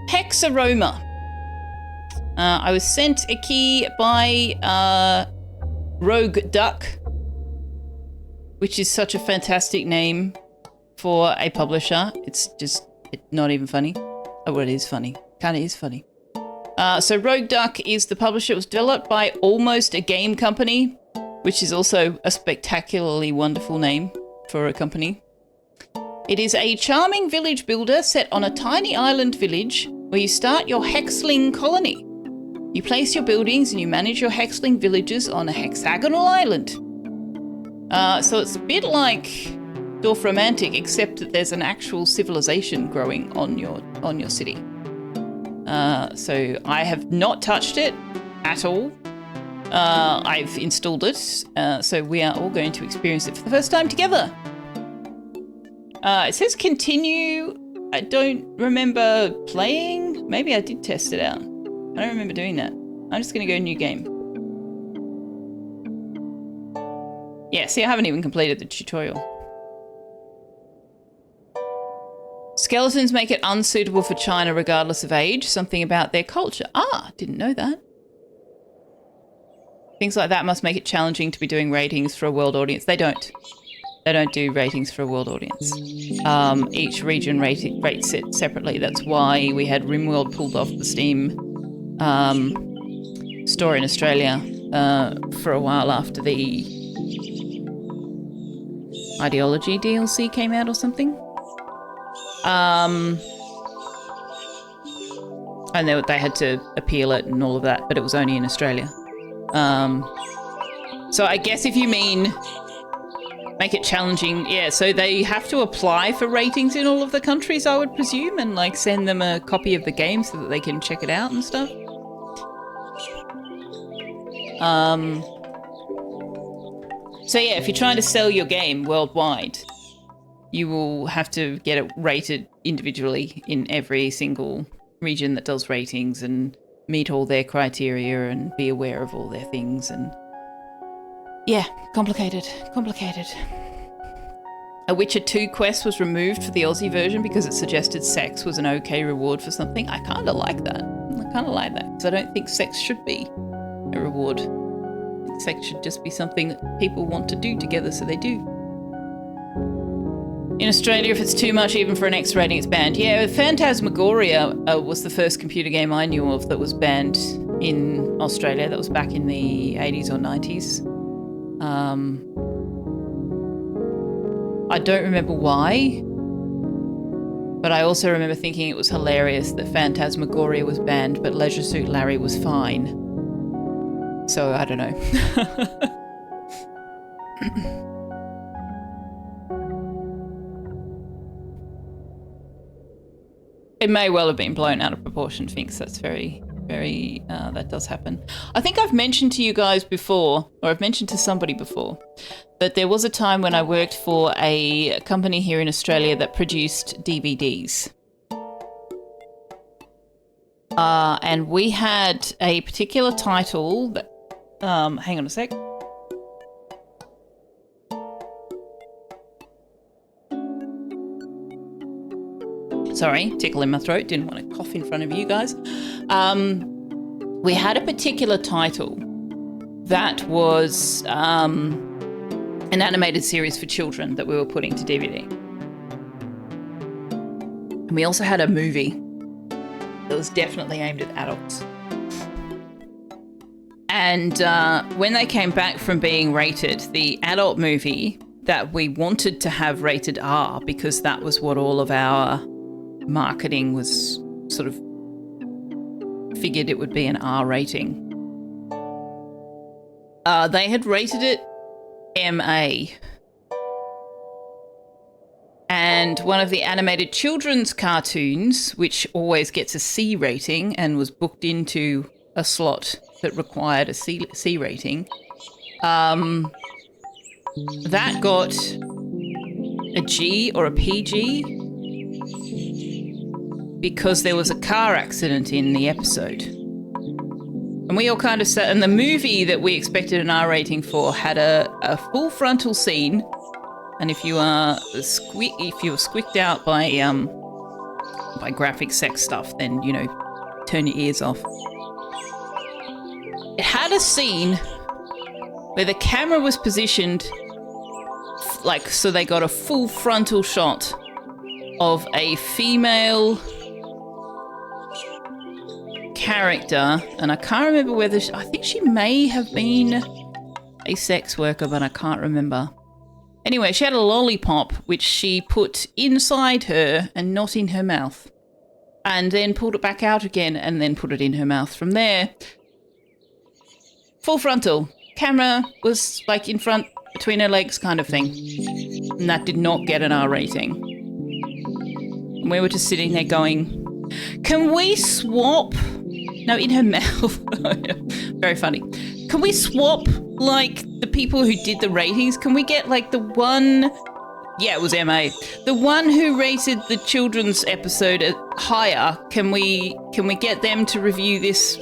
HEXAROMA. I was sent a key by Rogue Duck, which is such a fantastic name for a publisher. It's not even funny. Oh, well, it is funny. Kind of is funny. So Rogue Duck is the publisher. It was developed by Almost a Game Company, which is also a spectacularly wonderful name for a company. It is a charming village builder set on a tiny island village where you start your hexling colony. You place your buildings and you manage your hexling villages on a hexagonal island. So it's a bit like Dorfromantic, except that there's an actual civilization growing on your city. So I have not touched it at all. I've installed it, so we are all going to experience it for the first time together. It says continue. I don't remember playing. Maybe I did test it out. I don't remember doing that. I'm just going to go new game. Yeah, see, I haven't even completed the tutorial. Skeletons make it unsuitable for China regardless of age. Something about their culture. Didn't know that. Things like that must make it challenging to be doing ratings for a world audience. They don't. They don't do ratings for a world audience. Each region rates it separately. That's why we had RimWorld pulled off the Steam store in Australia for a while after the Ideology DLC came out or something. And they had to appeal it and all of that, but it was only in Australia. So I guess if you mean make it challenging, yeah, so they have to apply for ratings in all of the countries, I would presume, and like send them a copy of the game so that they can check it out and stuff. So yeah, if you're trying to sell your game worldwide, you will have to get it rated individually in every single region that does ratings and meet all their criteria and be aware of all their things. And yeah, complicated. A Witcher 2 quest was removed for the Aussie version because it suggested sex was an okay reward for something. I kind of like that. Because I don't think sex should be a reward. I think sex should just be something that people want to do together, so they do. In Australia, if it's too much, even for an X rating, it's banned. Yeah, Phantasmagoria was the first computer game I knew of that was banned in Australia. That was back in the 80s or 90s. I don't remember why, but I also remember thinking it was hilarious that Phantasmagoria was banned, but Leisure Suit Larry was fine. So, I don't know. It may well have been blown out of proportion, Finks. That's very, that does happen. I think I've mentioned to you guys before, or I've mentioned to somebody before, that there was a time when I worked for a company here in Australia that produced DVDs. And we had a particular title that, hang on a sec. Sorry, tickle in my throat. Didn't want to cough in front of you guys. We had a particular title that was an animated series for children that we were putting to DVD. And we also had a movie that was definitely aimed at adults. And when they came back from being rated, the adult movie that we wanted to have rated R, because that was what all of our marketing was sort of figured it would be an R rating. They had rated it MA. And one of the animated children's cartoons, which always gets a C rating and was booked into a slot that required a C rating, that got a G or a PG because there was a car accident in the episode. And we all kind of sat, and the movie that we expected an R rating for had a full frontal scene, and if you were squeaked out by by graphic sex stuff, then, you know, turn your ears off. It had a scene where the camera was positioned like so they got a full frontal shot of a female character, and I can't remember whether I think she may have been a sex worker, but I can't remember. Anyway, she had a lollipop which she put inside her and not in her mouth, and then pulled it back out again and then put it in her mouth. From there, full frontal. Camera was like in front between her legs kind of thing. And that did not get an R rating. And we were just sitting there going, can we swap? No, in her mouth. Very funny. Can we swap like the people who did the ratings? Can we get like the one... Yeah, it was MA. The one who rated the children's episode higher, can we get them to review this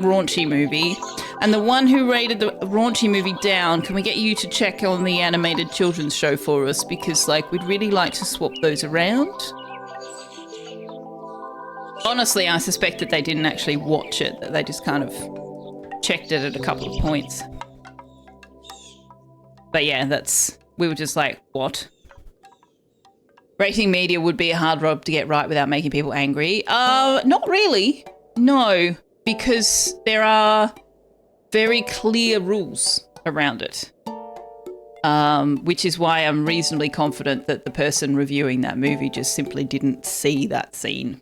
raunchy movie? And the one who rated the raunchy movie down, can we get you to check on the animated children's show for us? Because, like, we'd really like to swap those around. Honestly, I suspect that they didn't actually watch it, that they just kind of checked it at a couple of points. But yeah, we were just like, what? Rating media would be a hard job to get right without making people angry. Not really. No, because there are very clear rules around it, which is why I'm reasonably confident that the person reviewing that movie just simply didn't see that scene.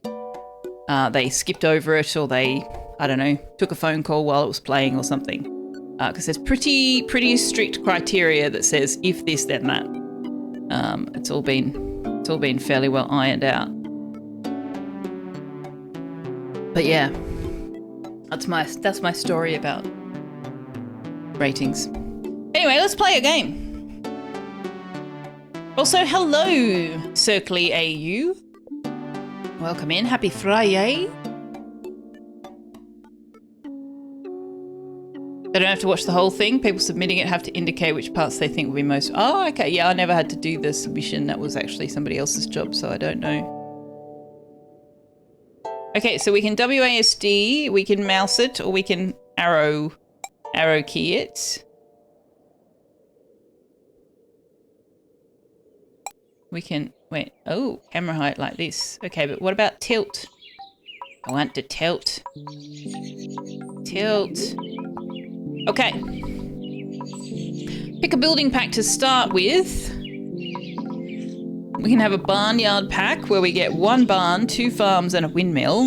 They skipped over it, or they, I don't know, took a phone call while it was playing or something. Because there's pretty strict criteria that says if this, then that. It's all been fairly well ironed out. But yeah, that's my story about ratings. Anyway, let's play a game. Also, hello, Circly AU. Welcome in. Happy Friday. They don't have to watch the whole thing. People submitting it have to indicate which parts they think will be most... Oh, okay. Yeah, I never had to do the submission. That was actually somebody else's job, so I don't know. Okay, so we can WASD, we can mouse it, or we can arrow key it. We can... Wait. Oh, camera height like this. Okay, but what about tilt? I want to tilt. Tilt. Okay. Pick a building pack to start with. We can have a barnyard pack where we get 1 barn, 2 farms and a windmill.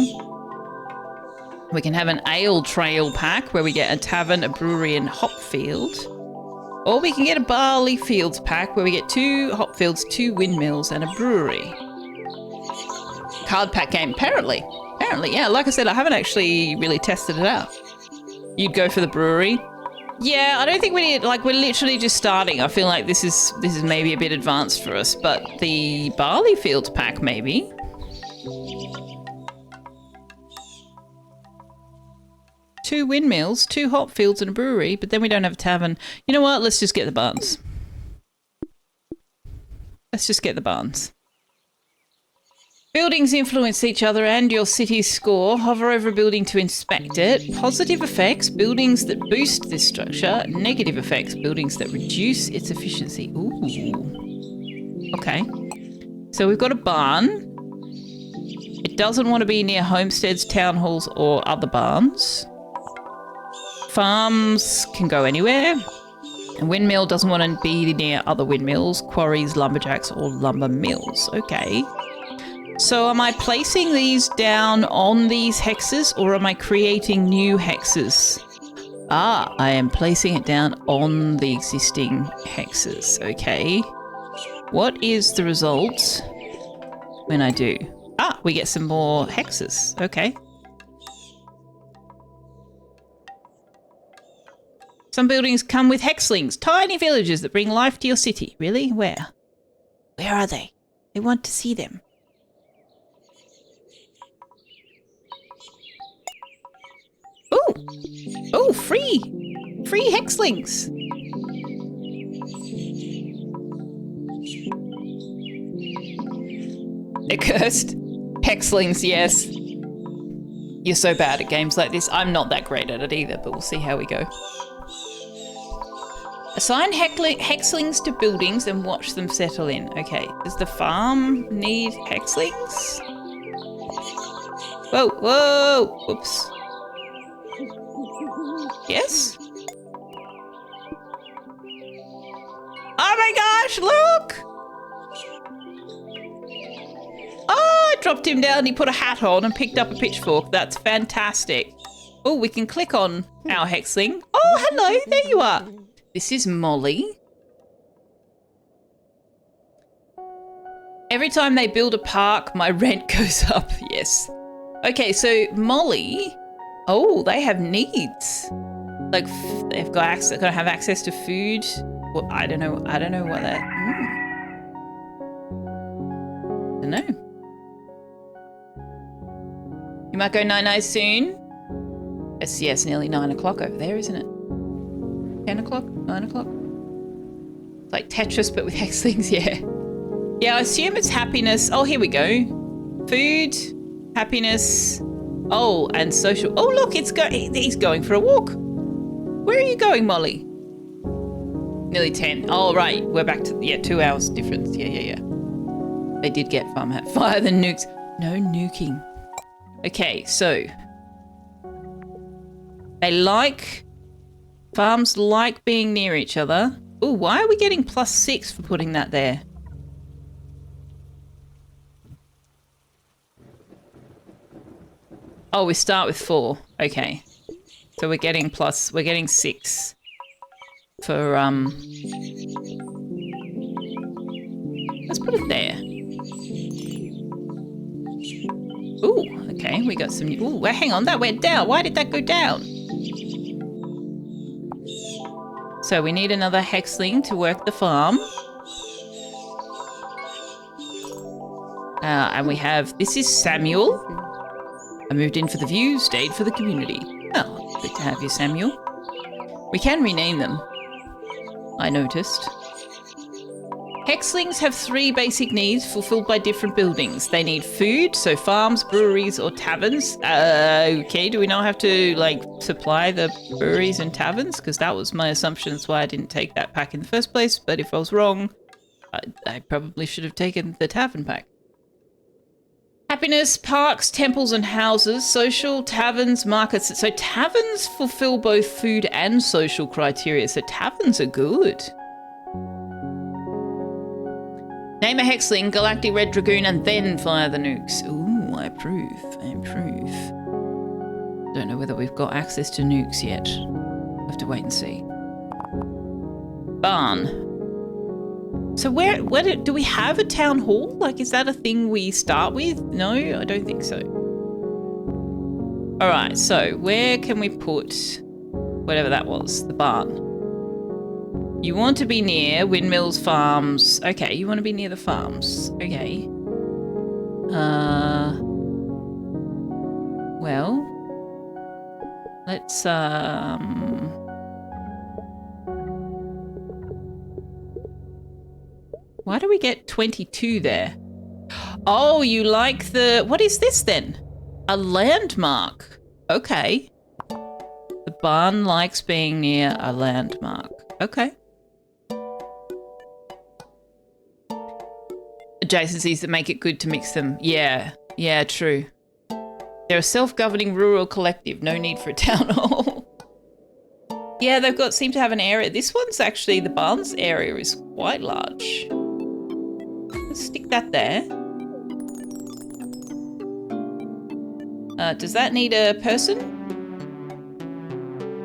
We can have an ale trail pack where we get a tavern, a brewery and hop field. Or we can get a barley fields pack where we get 2 hop fields, 2 windmills and a brewery. Card pack game, apparently, yeah. Like I said, I haven't actually really tested it out. You'd go for the brewery. Yeah, I don't think we need, like, we're literally just starting. I feel like this is maybe a bit advanced for us, but the barley fields pack, maybe. Two windmills, 2 hop fields and a brewery, but then we don't have a tavern. You know what? Let's just get the barns. Let's just get the barns. Buildings influence each other and your city's score. Hover over a building to inspect it. Positive effects, buildings that boost this structure. Negative effects, buildings that reduce its efficiency. Ooh. Okay. So we've got a barn. It doesn't want to be near homesteads, town halls, or other barns. Farms can go anywhere. A windmill doesn't want to be near other windmills, quarries, lumberjacks, or lumber mills. Okay. So am I placing these down on these hexes, or am I creating new hexes? Ah, I am placing it down on the existing hexes. Okay. What is the result when I do? Ah, we get some more hexes. Okay. Some buildings come with hexlings, tiny villages that bring life to your city. Really? Where? Where are they? I want to see them. Oh! Oh, free! Free hexlings! They're cursed. Hexlings, yes. You're so bad at games like this. I'm not that great at it either, but we'll see how we go. Assign hexlings to buildings and watch them settle in. Okay, does the farm need hexlings? Whoa, whoa, whoops. Yes? Oh my gosh, look! Oh, I dropped him down. He put a hat on and picked up a pitchfork. That's fantastic. Oh, we can click on our hexling. Oh, hello. There you are. This is Molly. Every time they build a park, my rent goes up. Yes. Okay, so Molly. Oh, they have needs. Like they've got access. Gotta have access to food. Well, I don't know what that. Don't know. You might go night-night soon. Yes, nearly 9 o'clock over there, isn't it? 10 o'clock? 9 o'clock? It's like Tetris, but with hexlings, yeah. Yeah, I assume it's happiness. Oh, here we go. Food, happiness, oh, and social. Oh, look, he's going for a walk. Where are you going, Molly? Nearly 10. Oh, right. We're back to, 2 hours difference. Yeah. They did get farm hat. Fire the nukes. No nuking. Okay, so farms like being near each other. Oh, why are we getting +6 for putting that there? Oh, we start with 4. Okay. So we're getting 6 for let's put it there. Ooh, okay, we got some. Ooh, well, hang on, that went down. Why did that go down? So we need another hexling to work the farm. And we have, this is Samuel. I moved in for the view, stayed for the community. Oh, good to have you, Samuel. We can rename them, I noticed. Hexlings have 3 basic needs fulfilled by different buildings. They need food, so farms, breweries, or taverns. Okay, do we not have to, like, supply the breweries and taverns? Because that was my assumption. That's why I didn't take that pack in the first place. But if I was wrong, I probably should have taken the tavern pack. Happiness, parks, temples, and houses. Social, taverns, markets. So taverns fulfill both food and social criteria. So taverns are good. Name a hexling, Galactic Red Dragoon, and then fire the nukes. Ooh, I approve. Don't know whether we've got access to nukes yet. We'll have to wait and see. Barn. So where do we have a town hall? Like, is that a thing we start with? No, I don't think so. All right, so where can we put whatever that was, the barn? You want to be near windmills, farms. Okay, you want to be near the farms. Okay. Well, let's why do we get 22 there? Oh, you like the, what is this then? A landmark. Okay. The barn likes being near a landmark. Okay. Adjacencies that make it good to mix them. Yeah, true. They're a self-governing rural collective. No need for a town hall. Yeah, they've seem to have an area. This one's actually, the barn's area is quite large. Let's stick that there. Does that need a person?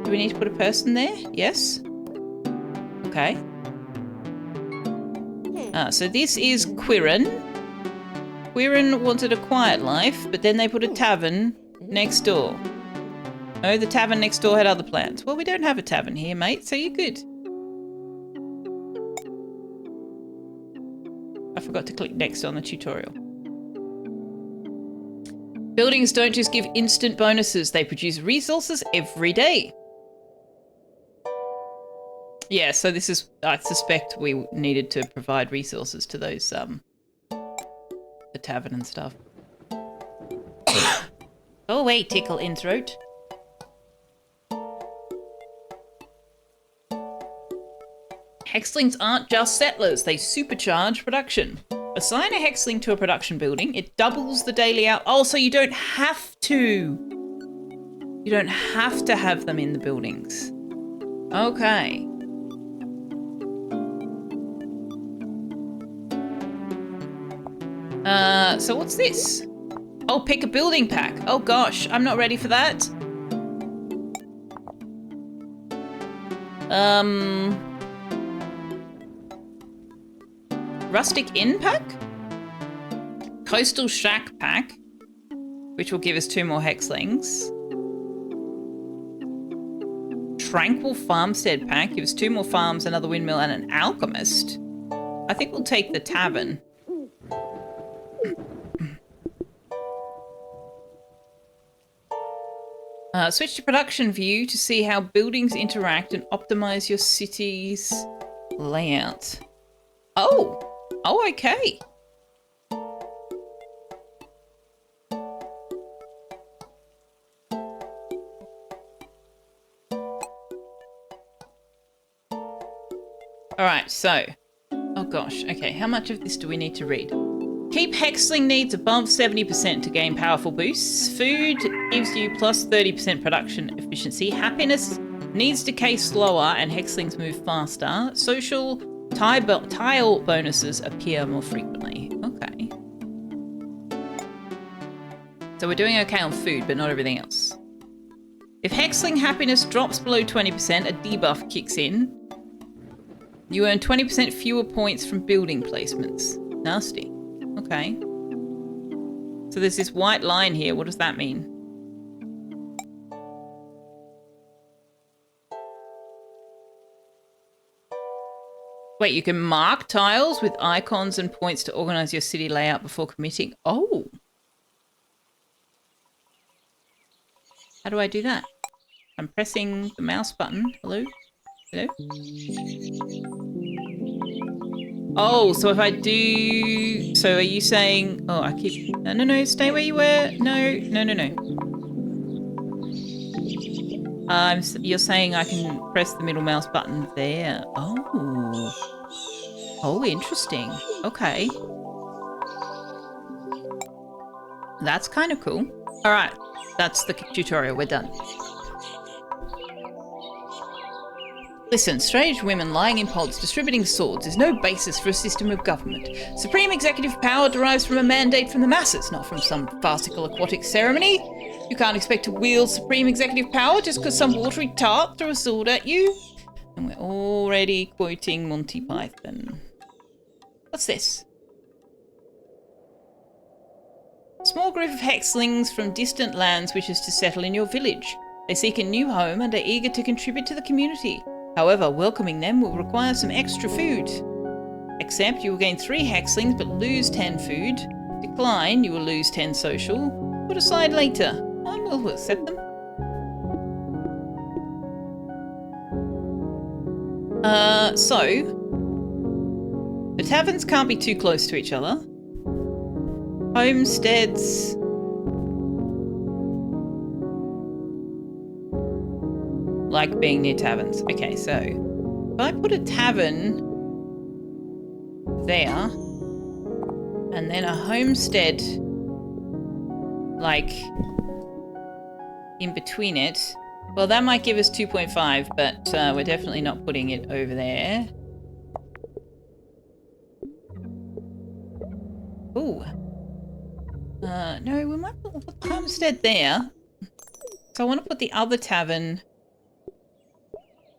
Do we need to put a person there? Yes. Okay. So this is Quirin. Quirin wanted a quiet life, but then they put a tavern next door. No, the tavern next door had other plans. Well, we don't have a tavern here, mate, so you're good. I forgot to click next on the tutorial. Buildings don't just give instant bonuses, they produce resources every day. Yeah, so this is, I suspect we needed to provide resources to those the tavern and stuff. Oh wait, tickle in throat. Hexlings aren't just settlers, they supercharge production. Assign a hexling to a production building, it doubles the daily out. Oh, so you don't have to. You don't have to have them in the buildings. Okay. So what's this? Oh, pick a building pack. Oh gosh, I'm not ready for that. Rustic Inn pack? Coastal Shack pack, which will give us 2 more hexlings. Tranquil Farmstead pack gives 2 more farms, another windmill, and an alchemist. I think we'll take the tavern. Switch to production view to see how buildings interact and optimize your city's layout. Oh! Oh, okay. Alright, so. Oh gosh, okay, how much of this do we need to read? Keep hexling needs above 70% to gain powerful boosts. Food gives you plus 30% production efficiency. Happiness needs decay slower and hexlings move faster. Social tile bonuses appear more frequently. Okay. So we're doing okay on food, but not everything else. If hexling happiness drops below 20%, a debuff kicks in. You earn 20% fewer points from building placements. Nasty. Okay. So there's this white line here. What does that mean? Wait, you can mark tiles with icons and points to organize your city layout before committing. Oh. How do I do that? I'm pressing the mouse button. Hello? Hello? Oh, so if I do... So are you saying... Oh, I keep... No, no, no. Stay where you were. No, no, no, no. You're saying I can press the middle mouse button there. Oh. Oh, interesting. Okay. That's kind of cool. All right. That's the tutorial. We're done. Listen, strange women lying in pods distributing swords is no basis for a system of government. Supreme executive power derives from a mandate from the masses, not from some farcical aquatic ceremony. You can't expect to wield supreme executive power just because some watery tart threw a sword at you. And we're already quoting Monty Python. What's this? A small group of hexlings from distant lands wishes to settle in your village. They seek a new home and are eager to contribute to the community. However, welcoming them will require some extra food. Accept, you will gain 3 hexlings but lose 10 food. Decline, you will lose 10 social. Put aside later. We'll accept them. So the taverns can't be too close to each other. Homesteads. Like being near taverns. Okay, so if I put a tavern there and then a homestead like in between it, well, that might give us 2.5, but we're definitely not putting it over there. Ooh. No, we might put the homestead there. So I want to put the other tavern.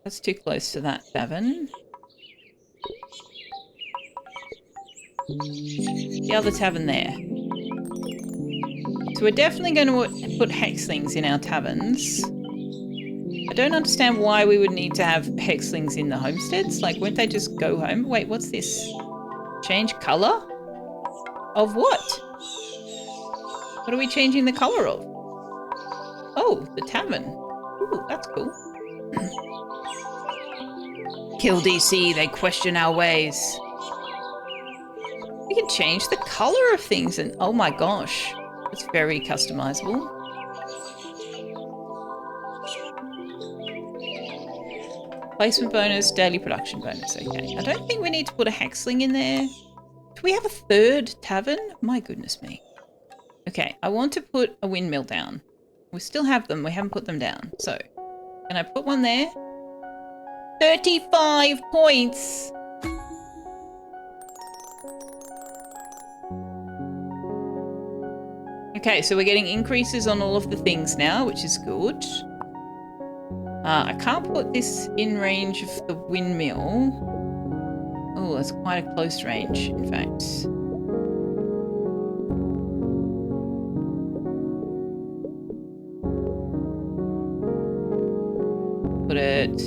That's too close to that tavern. The other tavern there. So we're definitely going to put hexlings in our taverns. I don't understand why we would need to have hexlings in the homesteads. Like, won't they just go home? Wait, what's this? Change colour? Of what? What are we changing the colour of? Oh, the tavern. Ooh, that's cool. Kill DC, they question our ways. We can change the color of things and oh my gosh, it's very customizable. Placement bonus, daily production bonus. Okay, I don't think we need to put a hexling in there. Do we have a third tavern? My goodness me. Okay, I want to put a windmill down. We still have them. We haven't put them down. So, can I put one there? 35 points! Okay, so we're getting increases on all of the things now, which is good. I can't put this in range of the windmill. Oh, that's quite a close range, in fact. Put it...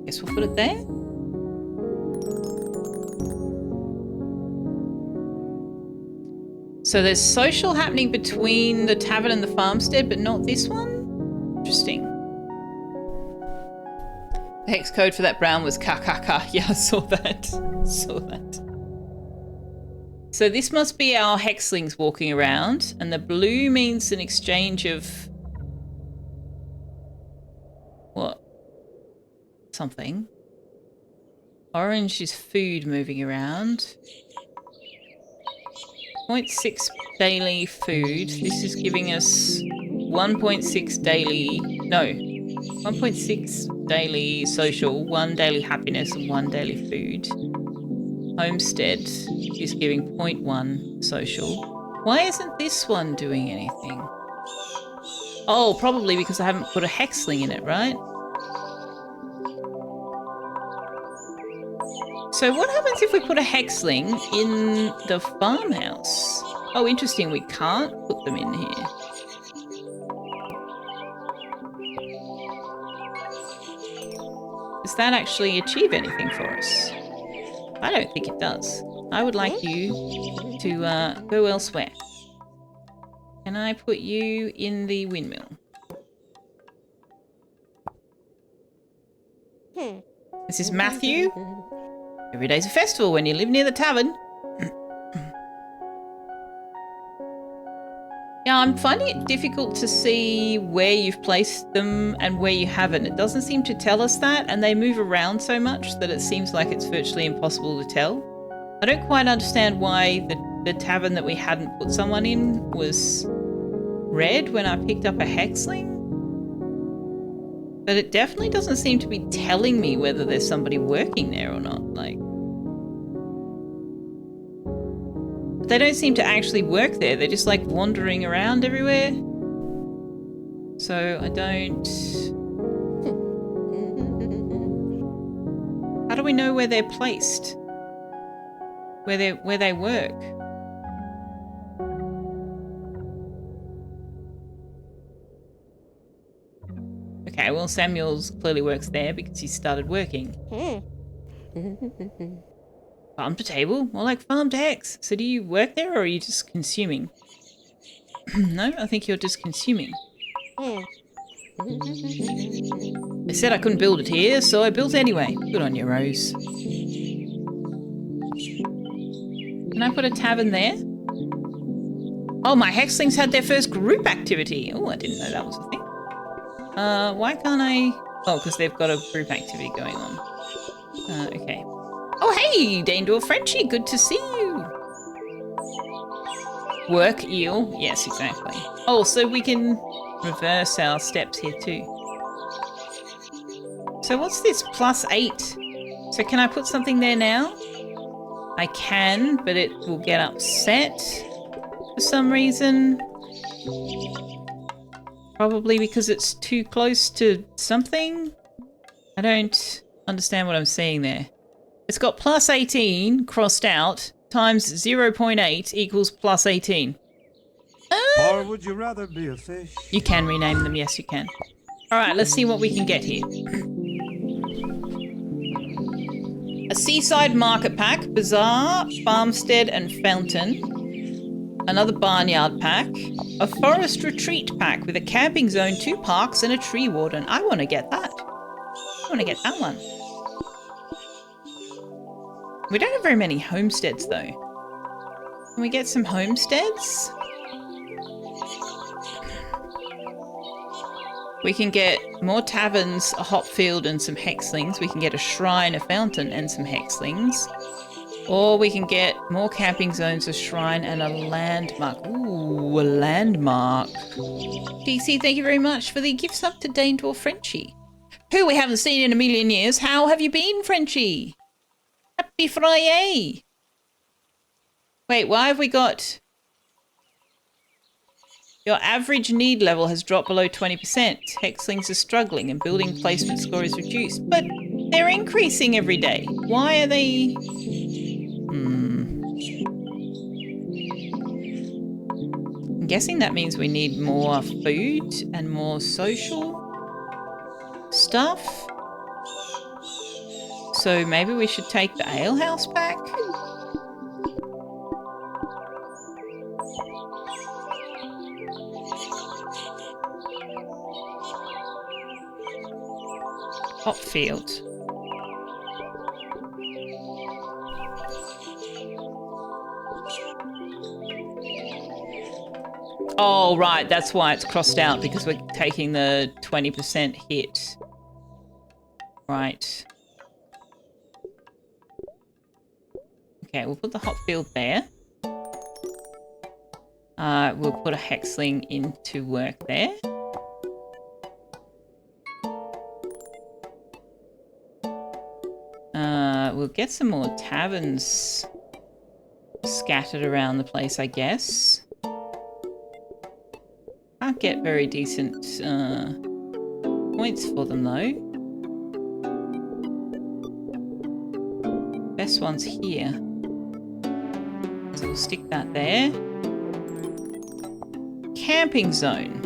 Guess we'll put it there. So there's social happening between the tavern and the farmstead, but not this one? Interesting. The hex code for that brown was KKK. Yeah, I saw that. Saw that. So this must be our hexlings walking around, and the blue means an exchange of... what? Something. Orange is food moving around. 0.6 daily food. This is giving us 1.6 daily... no. 1.6 daily social, 1 daily happiness, and 1 daily food. Homestead is giving 0.1 social. Why isn't this one doing anything? Oh, probably because I haven't put a hexling in it, right? So what happens if we put a hexling in the farmhouse? Oh, interesting. We can't put them in here. Does that actually achieve anything for us? I don't think it does. I would like you to go elsewhere. Can I put you in the windmill? This is Matthew. Every day's a festival when you live near the tavern. Yeah, I'm finding it difficult to see where you've placed them and where you haven't. It doesn't seem to tell us that, and they move around so much that it seems like it's virtually impossible to tell. I don't quite understand why the tavern that we hadn't put someone in was red when I picked up a hexling. But it definitely doesn't seem to be telling me whether there's somebody working there or not. Like, they don't seem to actually work there. They're just like wandering around everywhere. So I don't... How do we know where they're placed? Where they work? Okay, well, Samuel's clearly works there because he started working. Farm to table? More like farm to hex. So do you work there or are you just consuming? No, I think you're just consuming. They said I couldn't build it here, so I built anyway. Good on you, Rose. Can I put a tavern there? Oh, my hexlings had their first group activity. Oh, I didn't know that was a thing. Why can't I... Oh, because they've got a group activity going on. Okay. Oh, hey, Daendor Frenchie, good to see you. Work eel. Yes, exactly. Oh, so we can reverse our steps here too. So what's this? +8. So can I put something there now? I can, but it will get upset for some reason. Probably because it's too close to something. I don't understand what I'm seeing there. It's got +18 crossed out times 0.8 equals +18. Or would you rather be a fish? You can rename them, yes you can. Alright, let's see what we can get here. A seaside market pack, bazaar, farmstead and fountain. Another barnyard pack. A forest retreat pack with a camping zone, 2 parks and a tree warden. I want to get that. I want to get that one. We don't have very many homesteads, though. Can we get some homesteads? We can get more taverns, a hop field, and some hexlings. We can get a shrine, a fountain, and some hexlings. Or we can get more camping zones, a shrine, and a landmark. Ooh, a landmark. DC, thank you very much for the gifts up to Dane Dwarf Frenchie, who we haven't seen in a million years. How have you been, Frenchie? Happy Friday. Wait, why have we got... Your average need level has dropped below 20%. Hexlings are struggling and building placement score is reduced. But they're increasing every day. Why are they... I'm guessing that means we need more food and more social stuff. So maybe we should take the alehouse back? Hop field. Oh, right. That's why it's crossed out, because we're taking the 20% hit. Right. Okay, we'll put the hop field there. We'll put a hexling into work there. We'll get some more taverns scattered around the place, I guess. Can't get very decent points for them, though. Best one's here. So we'll stick that there. Camping zone.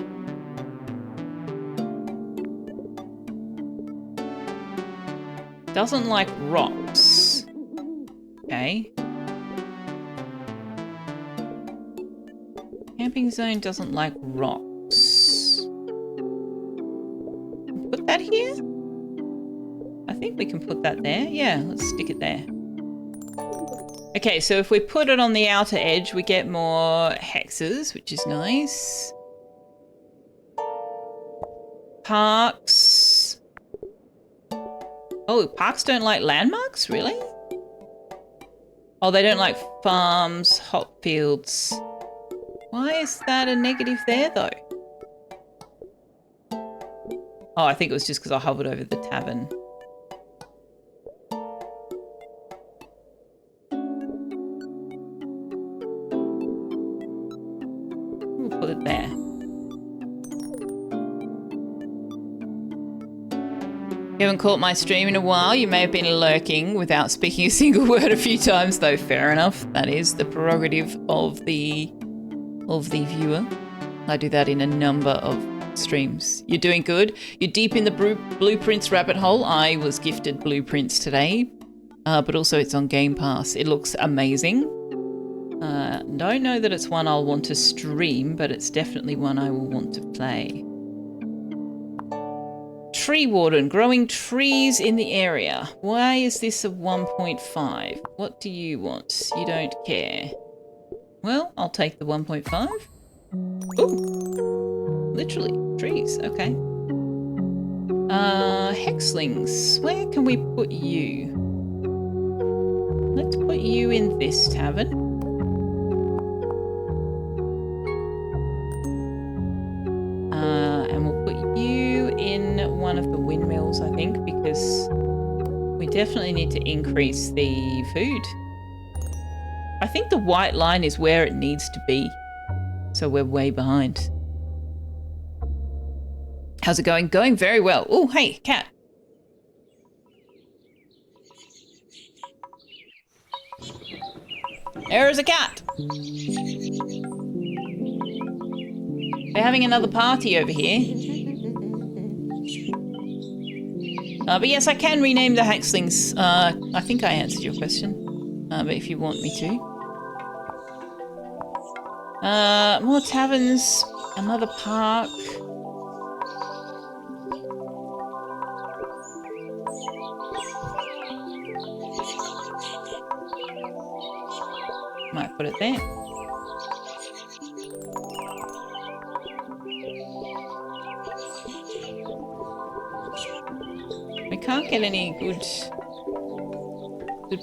Doesn't like rocks. Okay. Camping zone doesn't like rocks. Put that here? I think we can put that there. Yeah, let's stick it there. Okay, so if we put it on the outer edge, we get more hexes, which is nice. Parks. Oh, parks don't like landmarks? Really? Oh, they don't like farms, hop fields. Why is that a negative there, though? Oh, I think it was just because I hovered over the tavern. We'll put it there. You haven't caught my stream in a while. You may have been lurking without speaking a single word a few times, though. Fair enough. That is the prerogative of the viewer. I do that in a number of streams. You're doing good. You're deep in the blueprints rabbit hole. I was gifted blueprints today, but also it's on Game Pass. It looks amazing. Don't know that it's one I'll want to stream, but it's definitely one I will want to play. Tree warden, growing trees in the area. Why is this a 1.5? What do you want? You don't care. Well, I'll take the 1.5. Ooh, literally, trees, okay. Hexlings, where can we put you? Let's put you in this tavern. And we'll put you in one of the windmills, I think, because we definitely need to increase the food. I think the white line is where it needs to be. So we're way behind. How's it going? Going very well. Oh, hey, cat. There is a cat. We're having another party over here. But yes, I can rename the hexlings. I think I answered your question. But if you want me to. More taverns. Another park. put it there. We can't get any good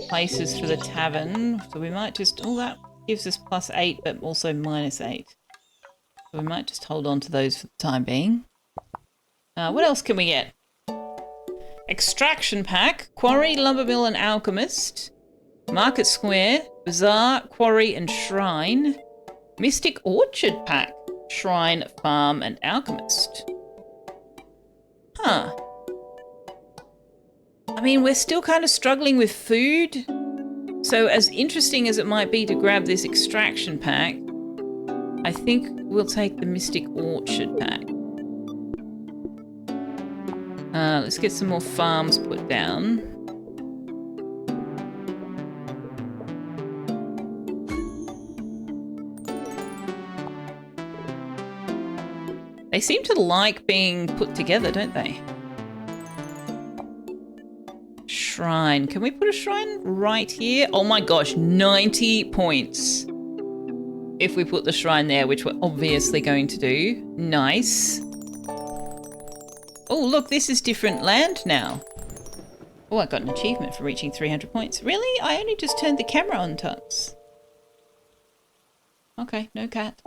places for the tavern, so we might just... Oh, that gives us +8, but also -8. So we might just hold on to those for the time being. What else can we get? Extraction pack, quarry, lumber mill, and alchemist. Market square, bazaar, quarry, and shrine. Mystic orchard pack, shrine, farm, and alchemist. Huh. I mean, we're still kind of struggling with food. So as interesting as it might be to grab this extraction pack, I think we'll take the Mystic Orchard pack. Let's get some more farms put down. They seem to like being put together, don't they? Shrine. Can we put a shrine right here? Oh my gosh, 90 points. If we put the shrine there, which we're obviously going to do. Nice. Oh, look, this is different land now. Oh, I got an achievement for reaching 300 points. Really? I only just turned the camera on, Tux. Okay, no cat.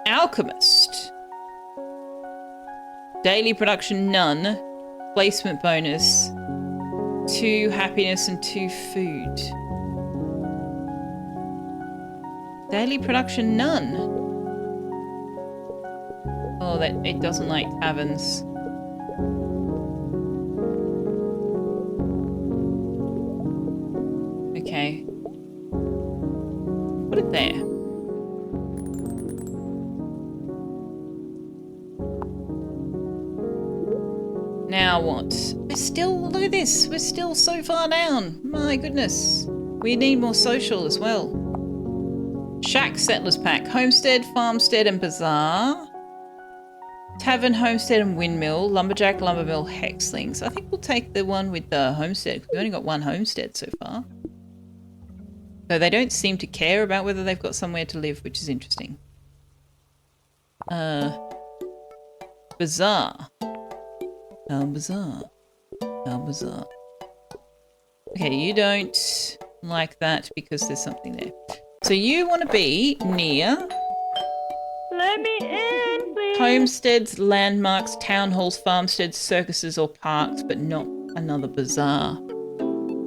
Alchemist. Daily production, none. Placement bonus. 2 happiness and 2 food. Daily production, none. Oh, that it doesn't like taverns. Okay. Put it there. Now what? We're still, look at this, we're still so far down. My goodness. We need more social as well. Shack Settlers Pack. Homestead, Farmstead, and Bazaar. Tavern, Homestead, and Windmill. Lumberjack, Lumbermill, Hexlings. I think we'll take the one with the Homestead. We've only got 1 Homestead so far. So they don't seem to care about whether they've got somewhere to live, which is interesting. Bazaar. Bazaar. Bazaar. Okay, you don't like that because there's something there. So you want to be near... Let me in, please. Homesteads, landmarks, town halls, farmsteads, circuses, or parks, but not another bazaar.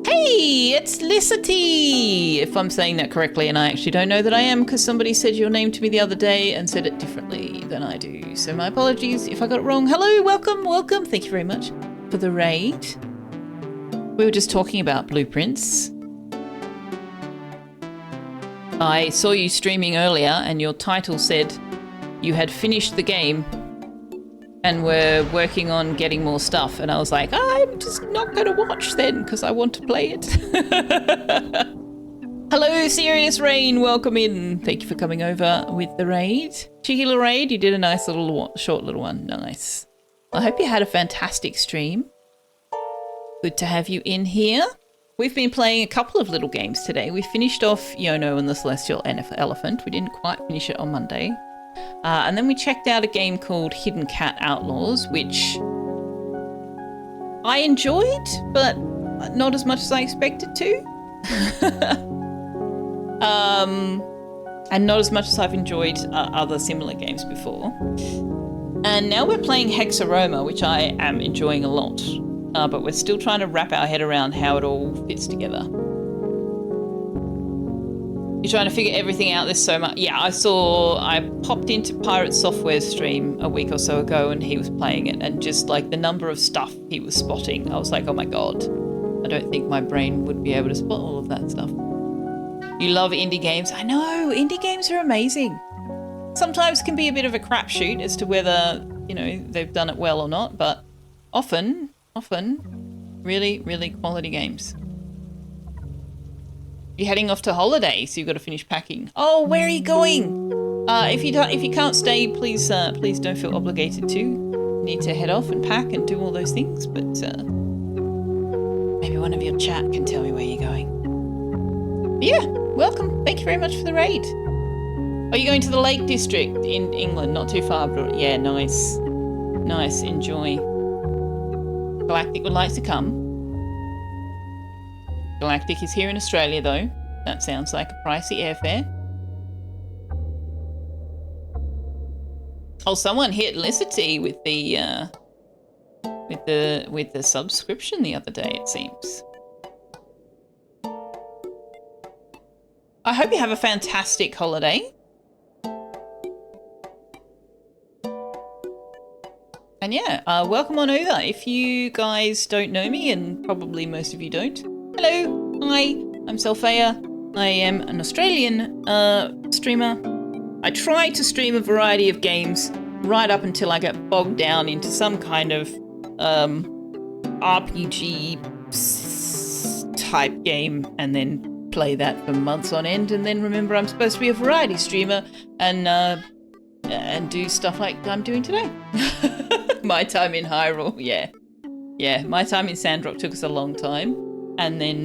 Hey, it's Licity! If I'm saying that correctly, and I actually don't know that I am because somebody said your name to me the other day and said it differently than I do. So my apologies if I got it wrong. Hello, welcome, welcome. Thank you very much for the raid. We were just talking about blueprints. I saw you streaming earlier and your title said you had finished the game and were working on getting more stuff. And I was like, I'm just not going to watch then because I want to play it. Hello, Serious Rain. Welcome in. Thank you for coming over with the raid. Cheeky little raid. You did a nice little, short little one. Nice. I hope you had a fantastic stream. Good to have you in here. We've been playing a couple of little games today. We finished off Yono and the Celestial Elephant. We didn't quite finish it on Monday. And then we checked out a game called Hidden Cat Outlaws, which I enjoyed, but not as much as I expected to. And not as much as I've enjoyed other similar games before. And now we're playing HEXAROMA, which I am enjoying a lot. But we're still trying to wrap our head around how it all fits together. You're trying to figure everything out. There's so much. Yeah, I popped into Pirate Software's stream a week or so ago and he was playing it, and just like the number of stuff he was spotting, I was like, oh my God, I don't think my brain would be able to spot all of that stuff. You love indie games. I know, indie games are amazing. Sometimes can be a bit of a crapshoot as to whether, you know, they've done it well or not, but often, really, really quality games. You're heading off to holiday, so you've got to finish packing. Oh, where are you going? If you can't stay, please don't feel obligated to. You need to head off and pack and do all those things, but maybe one of your chat can tell me where you're going. Yeah, welcome. Thank you very much for the raid. Are you going to the Lake District in England? Not too far, but yeah, nice. Nice, enjoy. Galactic would like to come. Galactic is here in Australia, though. That sounds like a pricey airfare. Oh, someone hit Licity with the subscription the other day, it seems. I hope you have a fantastic holiday. And yeah, welcome on over. If you guys don't know me, and probably most of you don't. Hello, hi, I'm Selphia. I am an Australian streamer. I try to stream a variety of games right up until I get bogged down into some kind of RPG type game and then play that for months on end, and then remember I'm supposed to be a variety streamer and do stuff like I'm doing today. My time in Hyrule, yeah. Yeah, my time in Sandrock took us a long time, and then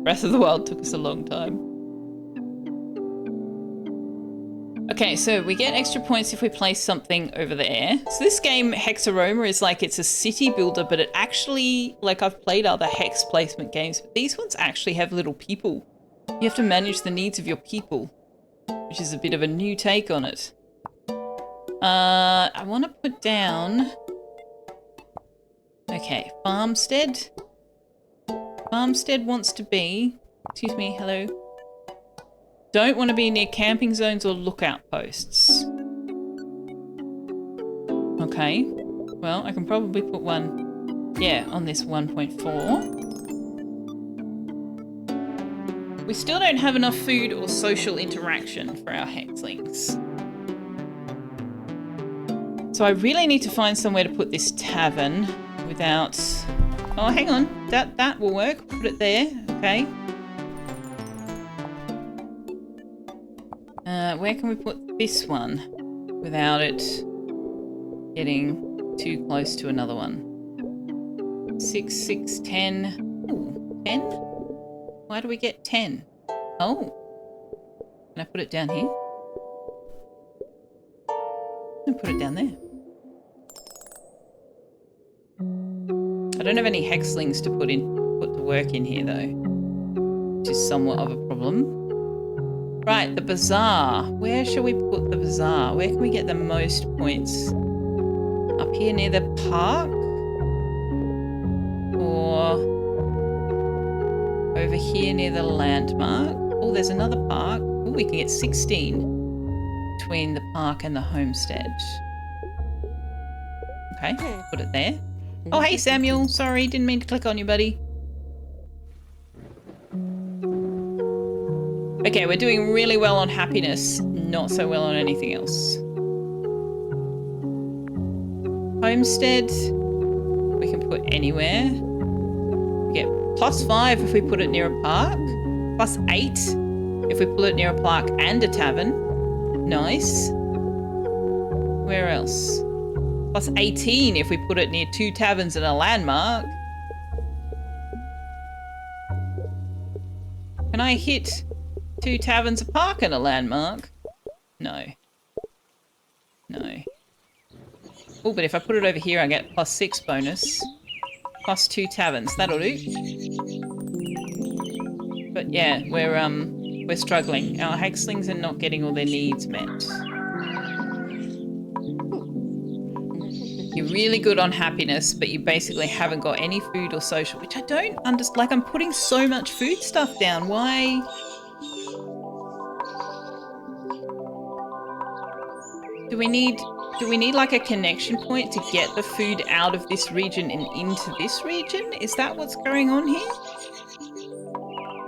Breath of the Wild took us a long time. Okay, so we get extra points if we place something over there. So this game, HEXAROMA, is like it's a city builder, but it actually, like I've played other hex placement games, but these ones actually have little people. You have to manage the needs of your people, which is a bit of a new take on it. I want to put down... Okay, Farmstead. Farmstead wants to be... Excuse me, hello. Don't want to be near camping zones or lookout posts. Okay. Well, I can probably put one, yeah, on this 1.4. We still don't have enough food or social interaction for our hexlings. So I really need to find somewhere to put this tavern without... Oh, hang on. That will work. Put it there. Okay. Where can we put this one without it getting too close to another one? 6, 6, 10. Ooh, 10? Why do we get 10? Oh. Can I put it down here? And put it down there. I don't have any hexlings to put to work in here though, which is somewhat of a problem. Right, the bazaar. Where shall we put the bazaar? Where can we get the most points? Up here near the park? Or over here near the landmark? Oh, there's another park. Oh, we can get 16 between the park and the homestead. Okay, put it there. Oh, hey, Samuel. Sorry, didn't mean to click on you, buddy. Okay, we're doing really well on happiness, not so well on anything else. Homestead, we can put anywhere. We get +5 if we put it near a park. +8 if we put it near a park and a tavern. Nice. Where else? +18 if we put it near 2 taverns and a landmark. Can I hit 2 taverns, a park and a landmark? No. No. Oh, but if I put it over here, I get +6 bonus. +2 taverns. That'll do. But yeah, we're struggling. Our hexlings are not getting all their needs met. You're really good on happiness, but you basically haven't got any food or social, which I don't understand. Like, I'm putting so much food stuff down. Why? Do we need like a connection point to get the food out of this region and into this region? Is that what's going on here?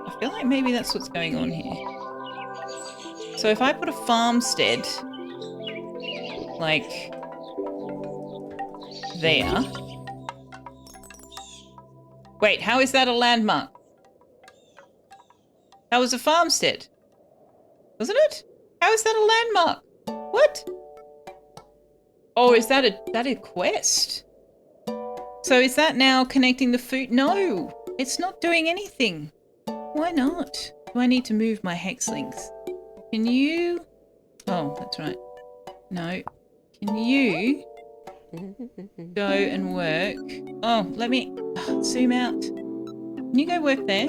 I feel like maybe that's what's going on here. So if I put a farmstead, like, there. Wait, how is that a landmark? That was a farmstead. Wasn't it? How is that a landmark? What? Oh, is that a quest? So is that now connecting the food? No, it's not doing anything. Why not? Do I need to move my hex links? Can you... Oh, that's right. No. Can you go and work? Oh, let me zoom out. Can you go work there?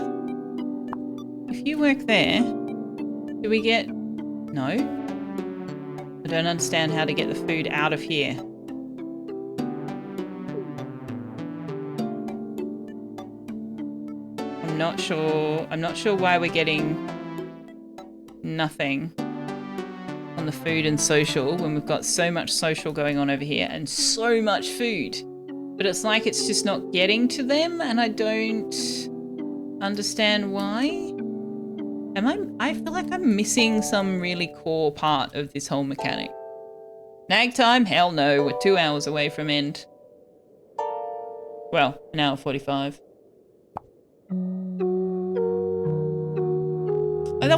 If you work there, do we get... No. I don't understand how to get the food out of here. I'm not sure why we're getting nothing on the food and social when we've got so much social going on over here and so much food. But it's like it's just not getting to them and I don't understand why. I feel like I'm missing some really core part of this whole mechanic. Nag time? Hell no, we're 2 hours away from end. Well, 1 hour 45.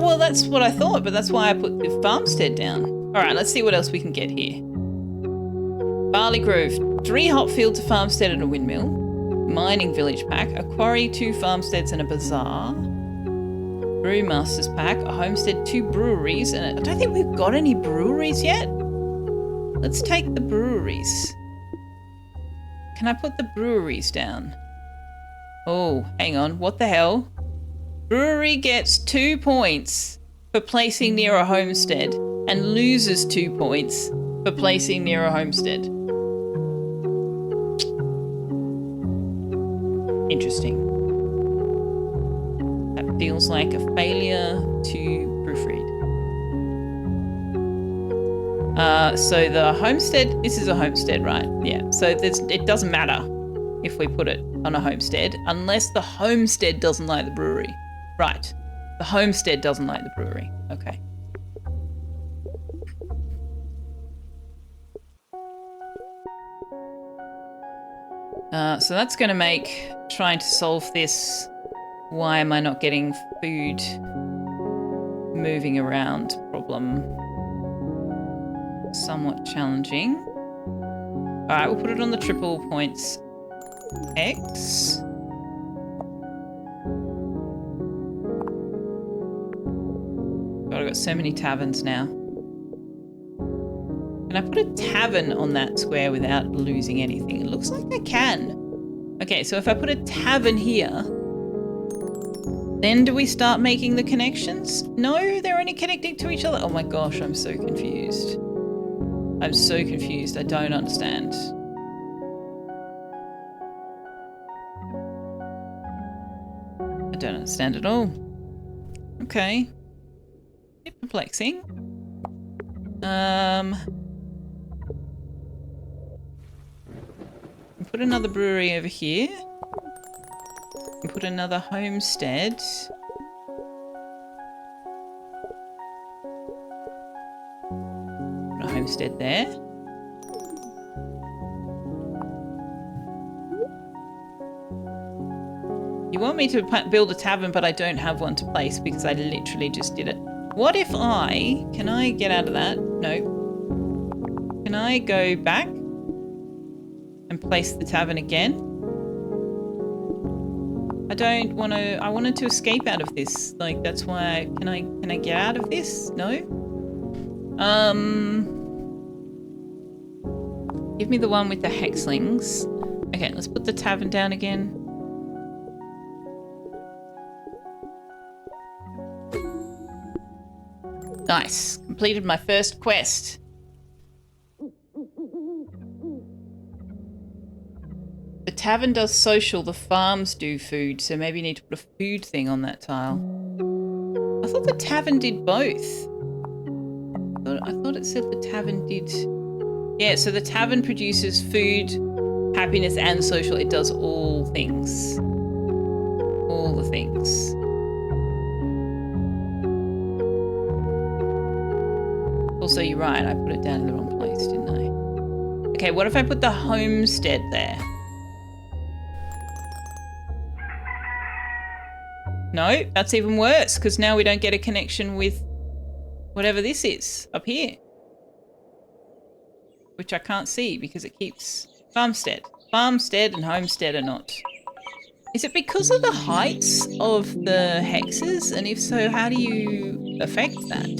Well, that's what I thought, but that's why I put the farmstead down. Alright, let's see what else we can get here. Barley Grove. 3 hop fields, a farmstead and a windmill. Mining village pack. A quarry, 2 farmsteads and a bazaar. Brewmaster's pack. A homestead, 2 breweries. And I don't think we've got any breweries yet. Let's take the breweries. Can I put the breweries down? Oh, hang on. What the hell? Brewery gets 2 points for placing near a homestead and loses 2 points for placing near a homestead. Interesting. That feels like a failure to proofread. So the homestead, this is a homestead, right? Yeah, so it doesn't matter if we put it on a homestead unless the homestead doesn't like the brewery. Right. The homestead doesn't like the brewery. Okay. So that's going to make trying to solve this why am I not getting food moving around problem somewhat challenging. Alright, we'll put it on the triple points X. God, I've got so many taverns now. Can I put a tavern on that square without losing anything? It looks like I can. Okay, so if I put a tavern here, then do we start making the connections? No, they're only connecting to each other. Oh my gosh, I'm so confused. I'm so confused. I don't understand. I don't understand at all. Okay. Bit perplexing. Put another brewery over here. And put another homestead. Put a homestead there. You want me to build a tavern, but I don't have one to place because I literally just did it. What if can I get out of that? No. Can I go back and place the tavern again? I don't want to, I wanted to escape out of this. Like, that's why, can I get out of this? No? Give me the one with the hexlings. Okay, let's put the tavern down again. Nice. Completed my first quest. The tavern does social, the farms do food, so maybe you need to put a food thing on that tile. I thought the tavern did both. I thought it said the tavern did... Yeah, so the tavern produces food, happiness, and social. It does all things. All the things. Also, you're right, I put it down in the wrong place, didn't I? Okay, what if I put the homestead there? No, that's even worse, because now we don't get a connection with whatever this is up here. Which I can't see because it keeps farmstead. Farmstead and homestead are not Is it because of the heights of the hexes? And if so, how do you affect that?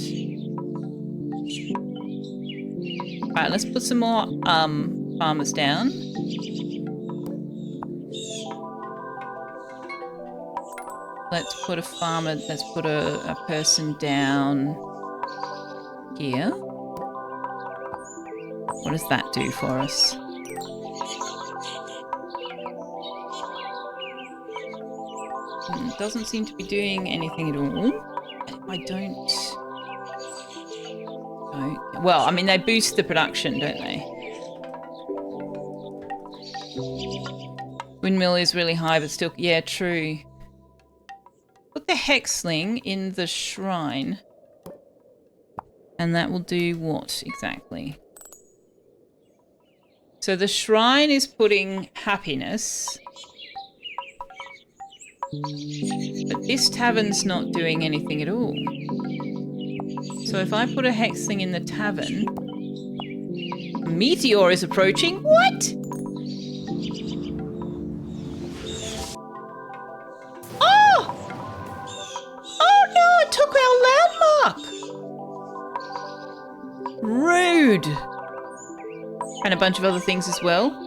Alright, let's put some more farmers down. Let's put a farmer, let's put a person down here. What does that do for us? Doesn't seem to be doing anything at all. I don't... Well, I mean, they boost the production, don't they? Windmill is really high, but still... Yeah, true. Put the hexling in the shrine. And that will do what, exactly? So the shrine is putting happiness... But this tavern's not doing anything at all. So if I put a hexling in the tavern... A meteor is approaching? What? Oh! Oh no, it took our landmark! Rude! And a bunch of other things as well.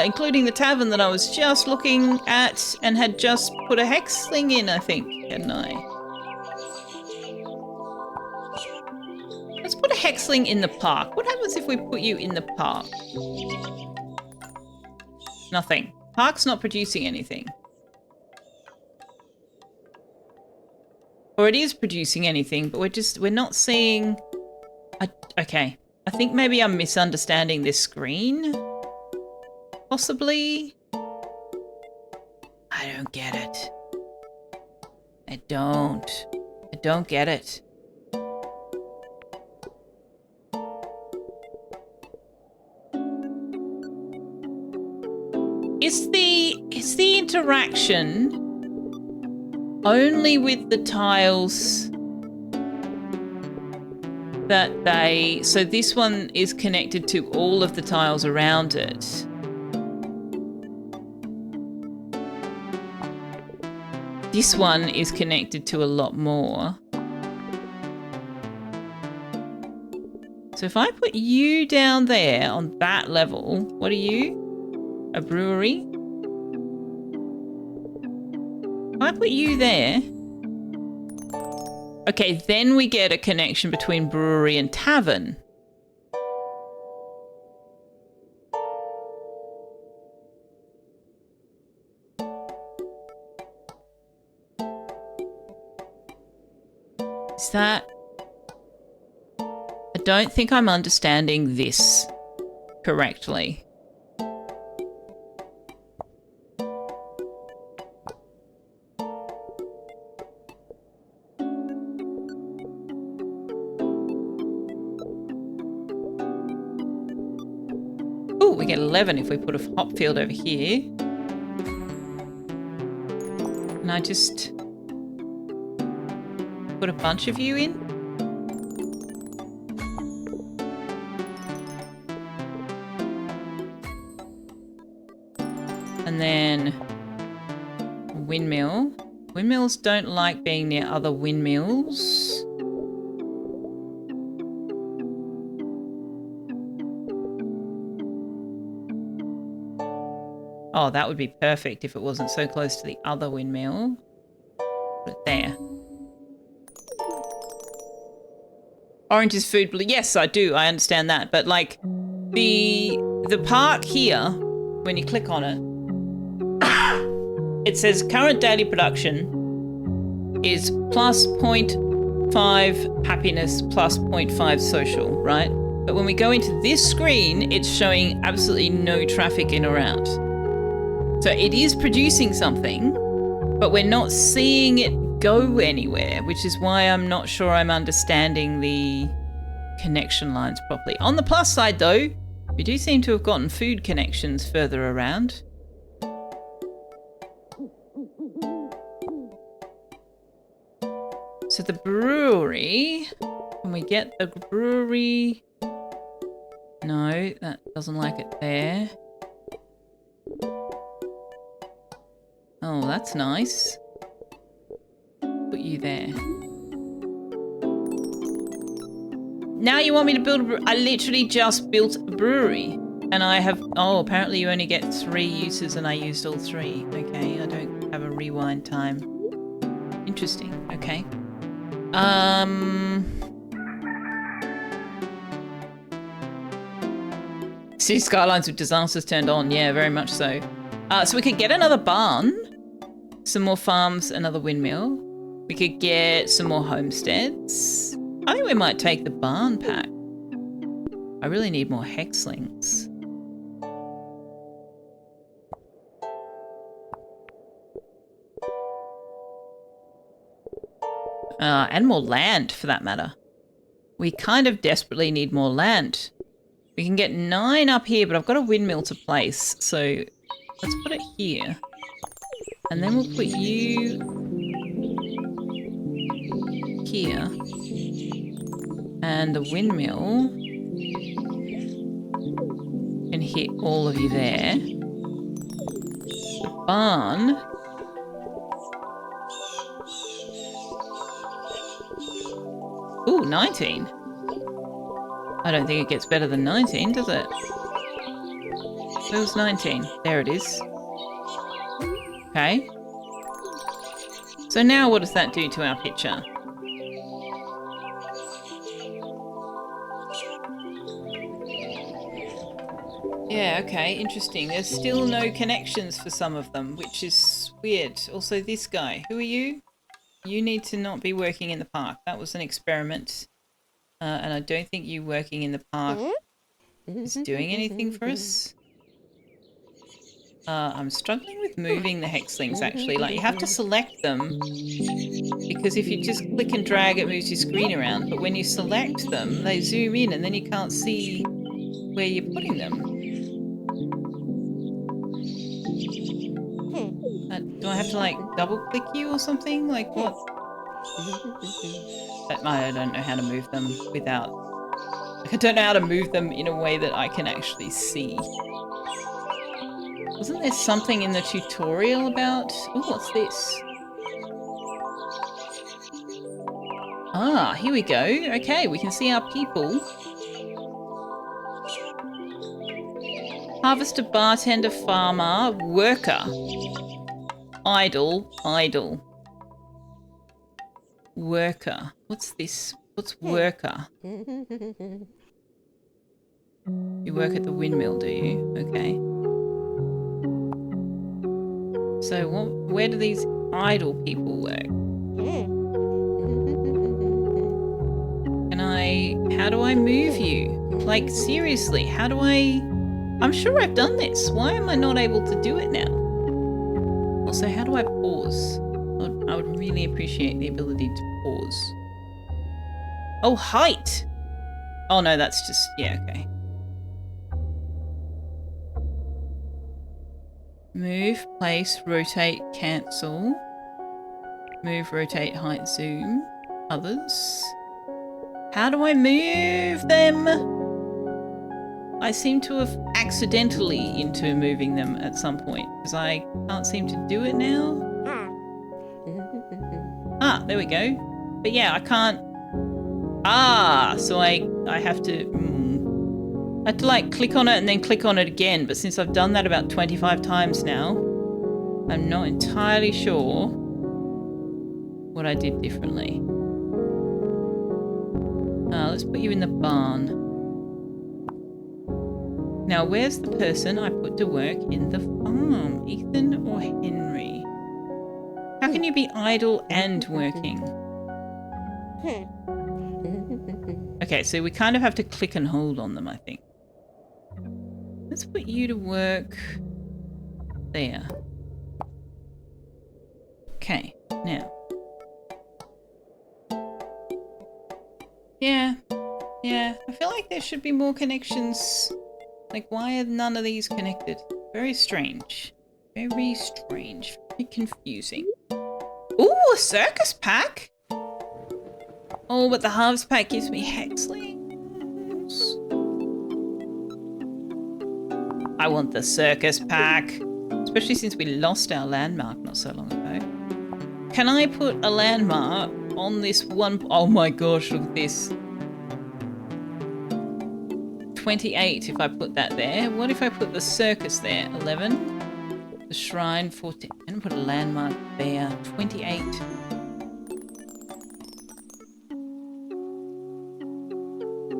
Including the tavern that I was just looking at and had just put a hexling in, I think, hadn't I? Let's put a hexling in the park. What happens if we put you in the park? Nothing. Park's not producing anything. Or it is producing anything, but we're not seeing... Okay. I think maybe I'm misunderstanding this screen. Possibly. I don't get it. I don't get it. Is the interaction only with the tiles that they... So this one is connected to all of the tiles around it. This one is connected to a lot more. So if I put you down there on that level, what are you? A brewery? If I put you there... Okay, then we get a connection between brewery and tavern. Is that... I don't think I'm understanding this correctly. Oh, we get 11 if we put a hop field over here. And I just put a bunch of you in. And then windmill. Windmills don't like being near other windmills. Oh, that would be perfect if it wasn't so close to the other windmill. Put it there. Orange is food blue. Yes, I do. I understand that. But like the park here, when you click on it, it says current daily production is plus 0.5 happiness plus 0.5 social, right? But when we go into this screen, it's showing absolutely no traffic in or out. So it is producing something, but we're not seeing it go anywhere, which is why I'm not sure I'm understanding the connection lines properly. On the plus side, though, we do seem to have gotten food connections further around. So the brewery, can we get the brewery? No, that doesn't like it there. Oh, that's nice. Put you there. Now you want me to build a brewery? I literally just built a brewery. And I have... Oh, apparently you only get 3 uses and I used all 3. Okay, I don't have a rewind time. Interesting. Okay. City skylines with disasters turned on. Yeah, very much so. So we could get another barn. Some more farms, another windmill. We could get some more homesteads. I think we might take the barn pack. I really need more hexlings. And more land, for that matter. We kind of desperately need more land. We can get 9 up here, but I've got a windmill to place, so let's put it here. And then we'll put you here. And the windmill can hit all of you there. The barn... Ooh, 19. I don't think it gets better than 19, does it? Where was 19? There it is. Okay. So now what does that do to our picture? Yeah, okay, interesting. There's still no connections for some of them, which is weird. Also, this guy. Who are you? You need to not be working in the park. That was an experiment. And I don't think you working in the park is doing anything for us. I'm struggling with moving the hexlings, actually. Like, you have to select them. Because if you just click and drag, it moves your screen around. But when you select them, they zoom in and then you can't see where you're putting them. Do I have to, like, double-click you or something? Like, what? I don't know how to move them without... I don't know how to move them in a way that I can actually see. Wasn't there something in the tutorial about... Oh, what's this? Ah, here we go. Okay, we can see our people. Harvester, bartender, farmer, worker. Idle, idle. Worker. What's this? What's worker? You work at the windmill, do you? Okay. So where do these idle people work? How do I move you? Like, seriously, how do I... I'm sure I've done this. Why am I not able to do it now? Also, how do I pause? I would really appreciate the ability to pause. Oh, height! Oh no, that's just... Yeah, okay. Move, place, rotate, cancel. Move, rotate, height, zoom. Others. How do I move them? I seem to have accidentally into moving them at some point because I can't seem to do it now. Ah, there we go. But yeah, I can't... Ah, so I have to... I have to like click on it and then click on it again, but since I've done that about 25 times now, I'm not entirely sure what I did differently. Let's put you in the barn. Now, where's the person I put to work in the farm? Ethan or Henry? How can you be idle and working? Okay, so we kind of have to click and hold on them, I think. Let's put you to work there. Okay, now. Yeah, I feel like there should be more connections. Like, why are none of these connected? Very strange. Very strange. Very confusing. Ooh, a circus pack? Oh, but the harvest pack gives me hexlings. I want the circus pack. Let's Especially since we lost our landmark not so long ago. Can I put a landmark on this one? Oh my gosh, look at this. 28 if I put that there. What if I put the circus there? 11. The shrine, 14. And put a landmark there. 28.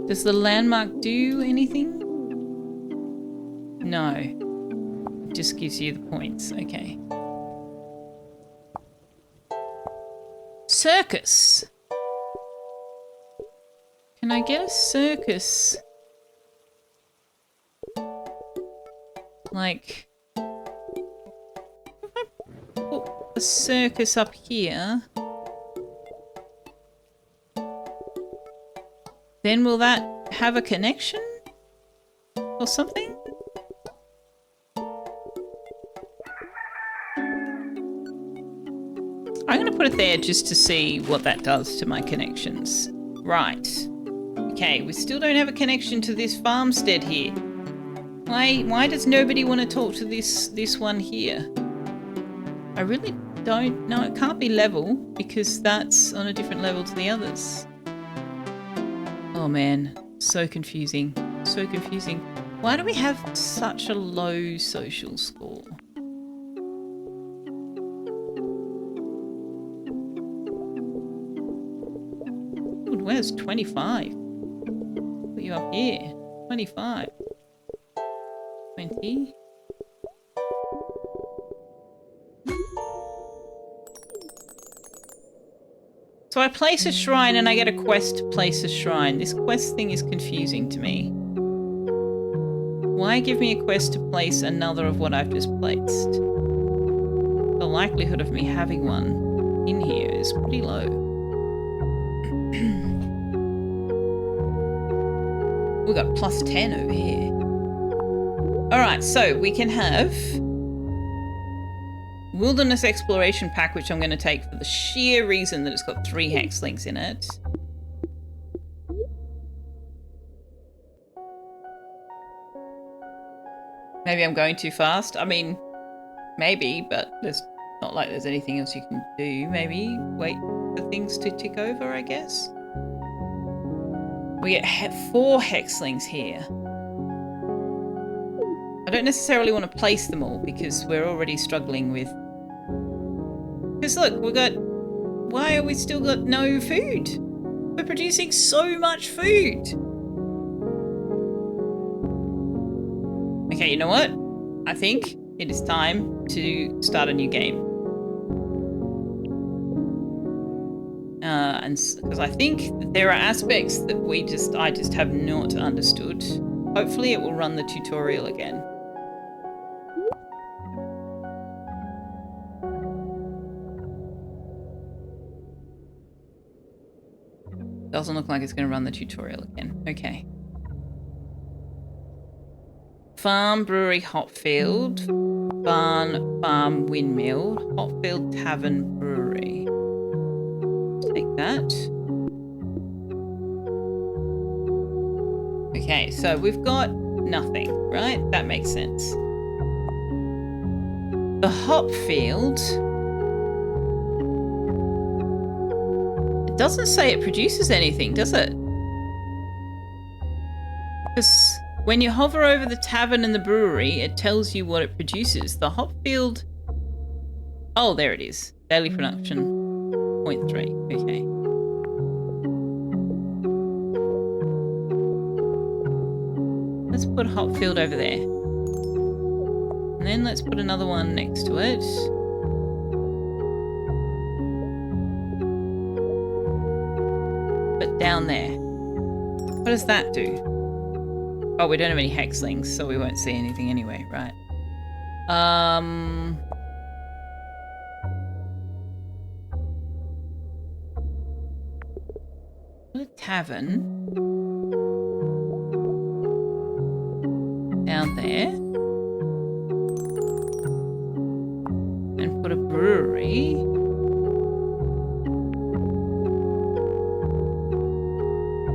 Does the landmark do anything? No. It just gives you the points. Okay. Circus. Can I get a circus? Like, if I put a circus up here, then will that have a connection or something? I'm going to put it there just to see what that does to my connections. Right. Okay, we still don't have a connection to this farmstead here. Why does nobody want to talk to this one here? I really don't know. It can't be level because that's on a different level to the others. Oh man, so confusing. So confusing. Why do we have such a low social score? Ooh, where's 25? Put you up here. 25. 20. So I place a shrine and I get a quest to place a shrine. This quest thing is confusing to me. Why give me a quest to place another of what I've just placed? The likelihood of me having one in here is pretty low. We've got plus 10 over here. Alright, so we can have Wilderness Exploration Pack, which I'm going to take for the sheer reason that it's got 3 hex links in it. Maybe I'm going too fast. I mean, maybe, but there's not like there's anything else you can do. Maybe wait for things to tick over, I guess. We get 4 hex links here. I don't necessarily want to place them all because we're already struggling with... Because look, we got... Why are we still got no food? We're producing so much food. Okay, you know what? I think it is time to start a new game. And because I think that there are aspects that I just have not understood. Hopefully it will run the tutorial again. Doesn't look like it's going to run the tutorial again. Okay. Farm, brewery, hopfield, barn, farm, windmill, hopfield, tavern, brewery. Take that. Okay, so we've got nothing, right? That makes sense. The hopfield. It doesn't say it produces anything, does it? Because when you hover over the tavern and the brewery, it tells you what it produces. The hopfield... Oh, there it is. Daily production, 0.3. Okay. Let's put hopfield over there. And then let's put another one next to it. But down there. What does that do? Oh, we don't have any hex links, so we won't see anything anyway, right? Put a tavern down there. And put a brewery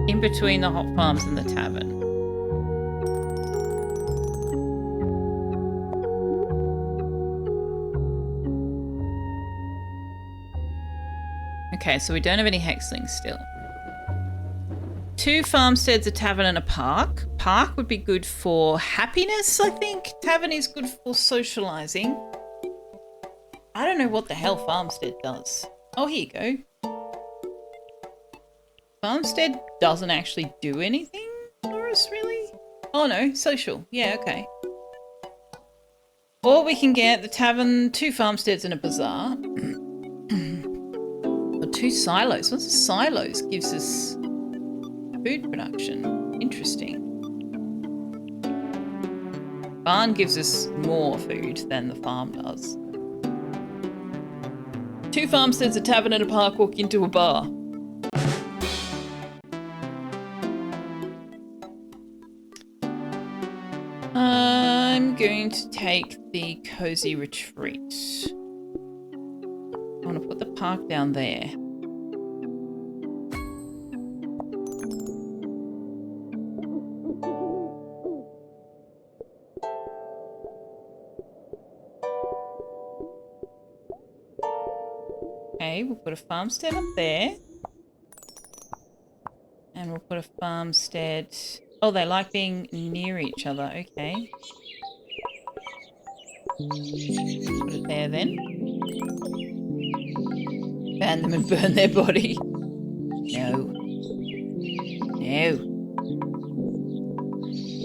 in between the hop farms and the tavern. I Okay, so we don't have any hexlings still. 2 farmsteads, a tavern, and a park. Park would be good for happiness, I think. Tavern is good for socializing. I don't know what the hell farmstead does. Oh, here you go. Farmstead doesn't actually do anything for us, really? Oh no, social. Yeah, okay. Or we can get the tavern, 2 farmsteads, and a bazaar. Or 2 silos. What's a silos? Gives us food production. Interesting. Barn gives us more food than the farm does. 2 farmsteads, a tavern, and a park walk into a bar. I'm going to take the cozy retreat. I want to put the park down there. Okay, we'll put a farmstead up there. And we'll put a farmstead... Oh, they like being near each other. Okay. Put it there then. Ban them and burn their body. No. No.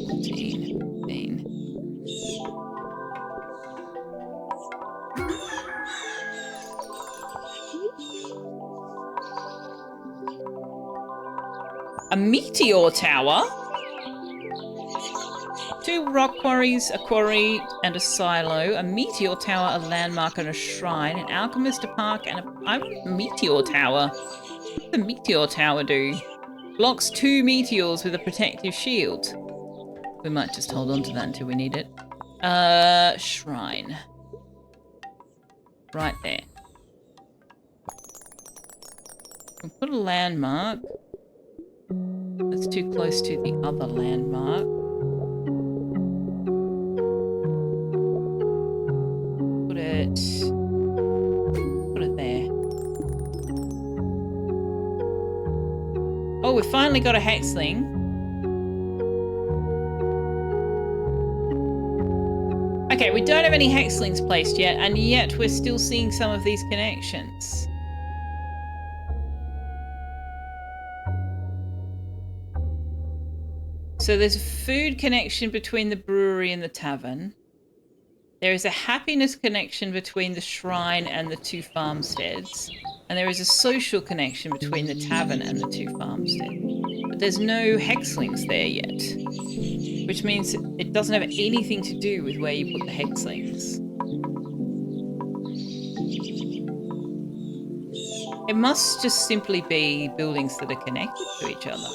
14, 15. A meteor tower? 2 rock quarries, a quarry, and a silo. A meteor tower, a landmark, and a shrine. An alchemist, a park, and a meteor tower. What does the meteor tower do? Blocks 2 meteors with a protective shield. We might just hold on to that until we need it. Shrine. Right there. We'll put a landmark. That's too close to the other landmark. Put it there. Oh, we finally got a hexling. Okay, we don't have any hexlings placed yet, and yet we're still seeing some of these connections. So there's a food connection between the brewery and the tavern. There is a happiness connection between the shrine and the 2 farmsteads. And there is a social connection between the tavern and the 2 farmsteads. But there's no hexlings there yet. Which means it doesn't have anything to do with where you put the hexlings. It must just simply be buildings that are connected to each other.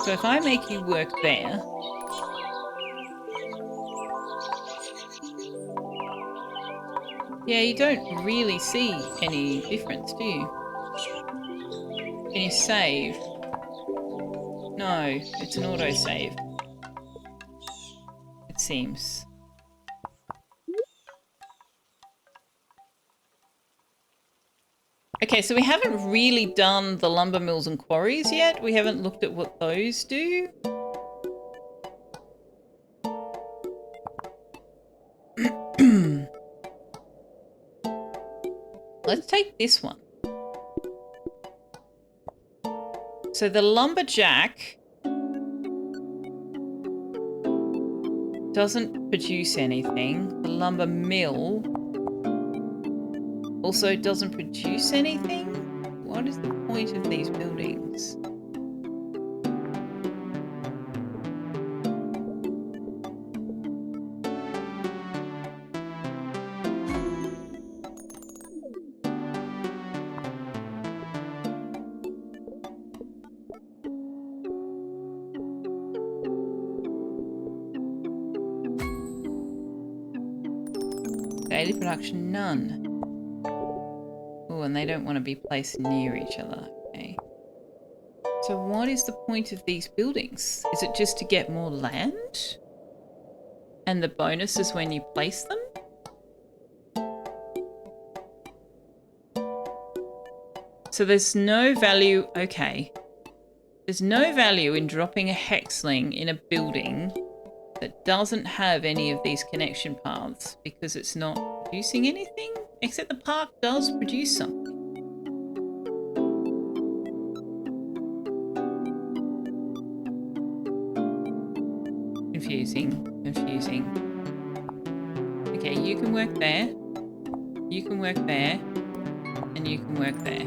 So if I make you work there, yeah, you don't really see any difference, do you? Can you save? No, it's an autosave. It seems. Okay, so we haven't really done the lumber mills and quarries yet. We haven't looked at what those do. Let's take this one. So the lumberjack doesn't produce anything. The lumber mill also doesn't produce anything? What is the point of these buildings? Daily production, none. Oh, and they don't want to be placed near each other. Okay. So what is the point of these buildings? Is it just to get more land? And the bonus is when you place them? So there's no value... Okay. There's no value in dropping a hexling in a building that doesn't have any of these connection paths because it's not producing anything, except the park does produce something. Confusing. Okay, you can work there, you can work there, and you can work there.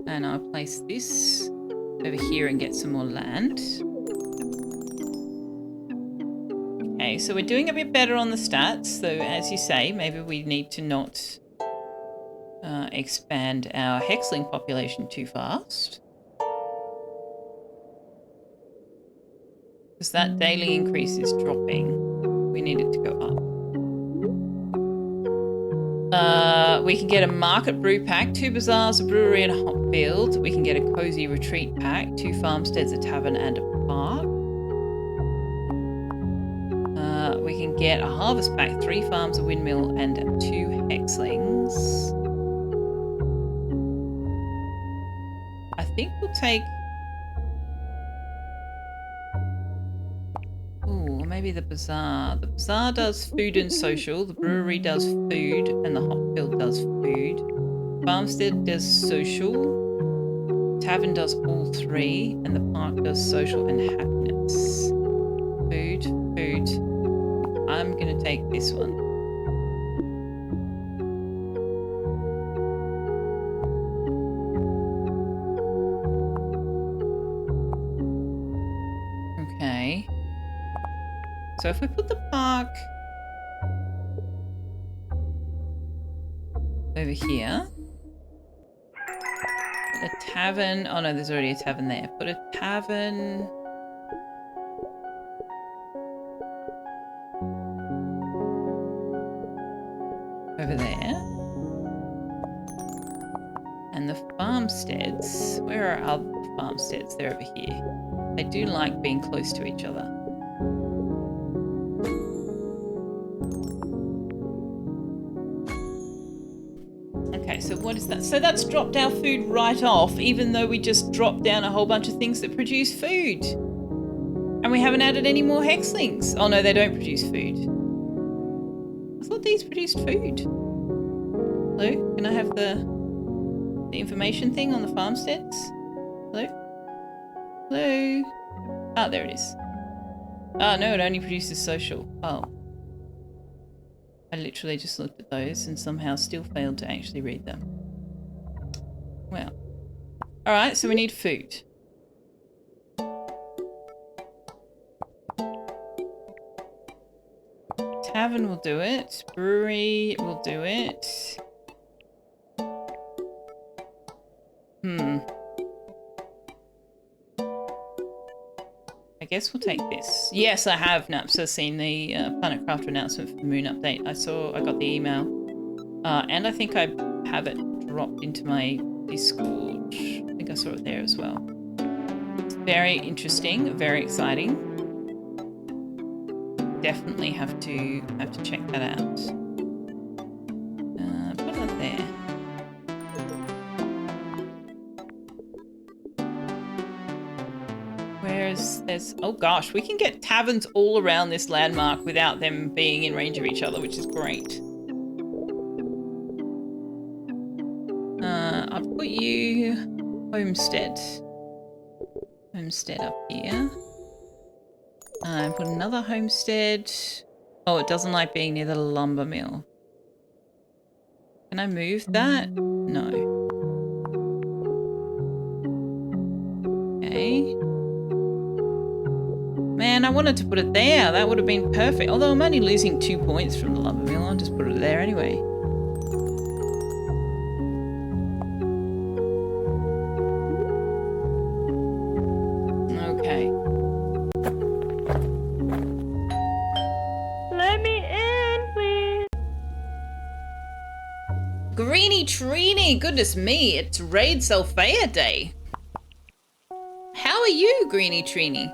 And I'll place this over here and get some more land. Okay, so we're doing a bit better on the stats. So as you say, maybe we need to not expand our hexling population too fast. Because that daily increase is dropping. We need it to go up. We can get a market brew pack, 2 bazaars, a brewery and a hop field. We can get a cozy retreat pack, 2 farmsteads, a tavern and a park. We can get a harvest pack, 3 farms, a windmill and 2 hexlings. I think we'll take... Ooh, maybe the bazaar. The bazaar does food and social. The brewery does food and the hop field does food. Farmstead does social. Tavern does all 3 and the park does social and happiness. Food. I'm going to take this one. Okay. So if we put the park over here, a tavern, oh no, there's already a tavern there. Put a tavern over there. And the farmsteads, where are other farmsteads? They're over here. They do like being close to each other. Okay, so what is that? So that's dropped our food right off, even though we just dropped down a whole bunch of things that produce food. And we haven't added any more hexlings. Oh no, they don't produce food. I thought these produced food. Hello? Can I have the information thing on the farmsteads? Hello? Hello? Ah, there it is. Oh no, it only produces social. Oh. I literally just looked at those and somehow still failed to actually read them. Well. Alright, so we need food. Tavern will do it. Brewery will do it. I guess we'll take this. Yes, I have, Naps. I've seen the Planet Crafter announcement for the moon update. I got the email. And I think I have it dropped into my Discord. I think I saw it there as well. It's very interesting, very exciting. Definitely have to check that out. Put it there. There's oh gosh, we can get taverns all around this landmark without them being in range of each other, which is great. I'll put you homestead up here. Put another homestead. Oh, it doesn't like being near the lumber mill. Can I move that? No. Okay. Man, I wanted to put it there. That would have been perfect. Although I'm only losing 2 points from the lumber mill. I'll just put it there anyway. Okay. Let me in, please. Greeny Trini, goodness me, it's Raid Selfaya Day. How are you, Greeny Trini?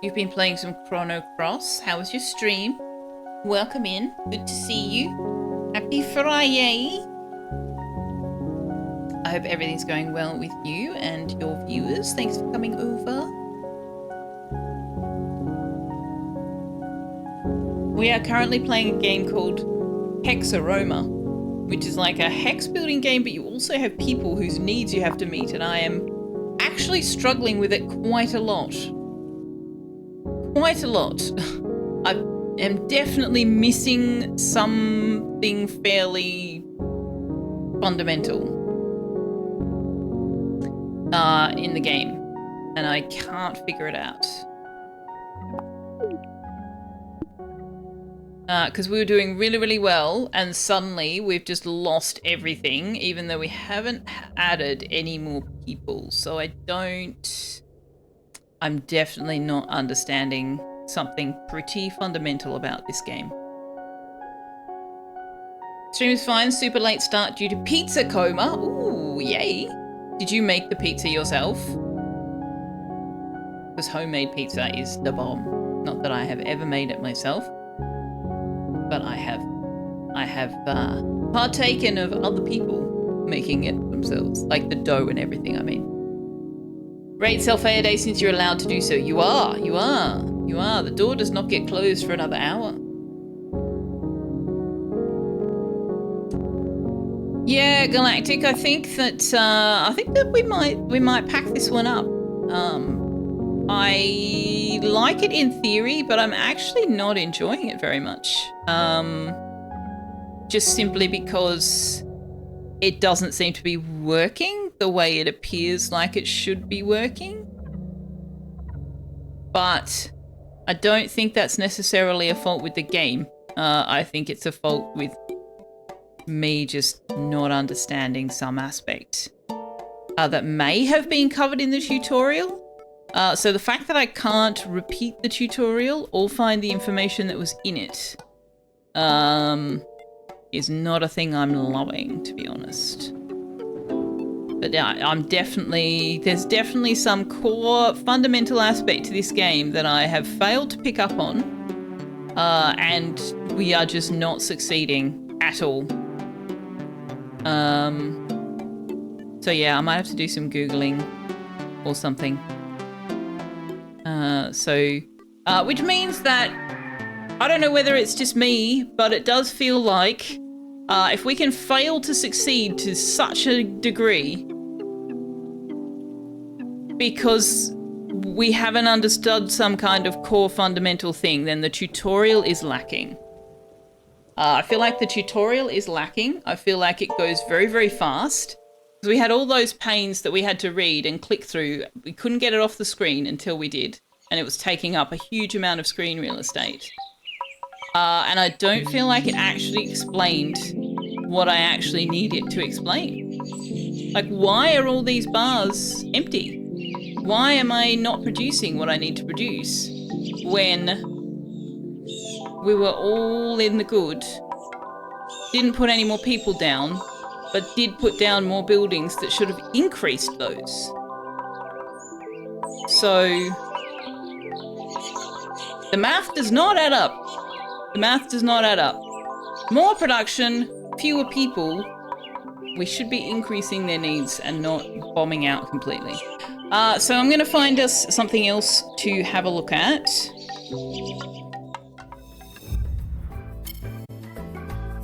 You've been playing some Chrono Cross. How was your stream? Welcome in. Good to see you. Happy Friday. I hope everything's going well with you and your viewers. Thanks for coming over. We are currently playing a game called HEXAROMA, which is like a hex building game, but you also have people whose needs you have to meet, and I am actually struggling with it quite a lot. Quite a lot. I am definitely missing something fairly fundamental in the game, and I can't figure it out. Because we were doing really, really well, and suddenly we've just lost everything, even though we haven't added any more people. So I'm definitely not understanding something pretty fundamental about this game. Stream is fine, super late start due to pizza coma. Ooh, yay. Did you make the pizza yourself? Because homemade pizza is the bomb. Not that I have ever made it myself, but I have partaken of other people making it themselves, like the dough and everything, I mean. Raid Selfaya Day since you're allowed to do so. You are. The door does not get closed for another hour. Yeah, Galactic, I think that we might pack this one up. I like it in theory, but I'm actually not enjoying it very much. Just simply because it doesn't seem to be working the way it appears like it should be working. But I don't think that's necessarily a fault with the game. I think it's a fault with me just not understanding some aspect that may have been covered in the tutorial. So the fact that I can't repeat the tutorial or find the information that was in it is not a thing I'm loving, to be honest. But yeah, there's definitely some core fundamental aspect to this game that I have failed to pick up on, and we are just not succeeding at all. So yeah, I might have to do some Googling or something. Which means that I don't know whether it's just me, but it does feel like if we can fail to succeed to such a degree because we haven't understood some kind of core fundamental thing, then the tutorial is lacking. I feel like the tutorial is lacking. I feel like it goes very, very fast. Because we had all those panes that we had to read and click through. We couldn't get it off the screen until we did. And it was taking up a huge amount of screen real estate. And I don't feel like it actually explained what I actually needed to explain. Like, why are all these bars empty? Why am I not producing what I need to produce when we were all in the good, didn't put any more people down, but did put down more buildings that should have increased those? So the math does not add up. The math does not add up. More production, fewer people. We should be increasing their needs and not bombing out completely. So I'm going to find us something else to have a look at.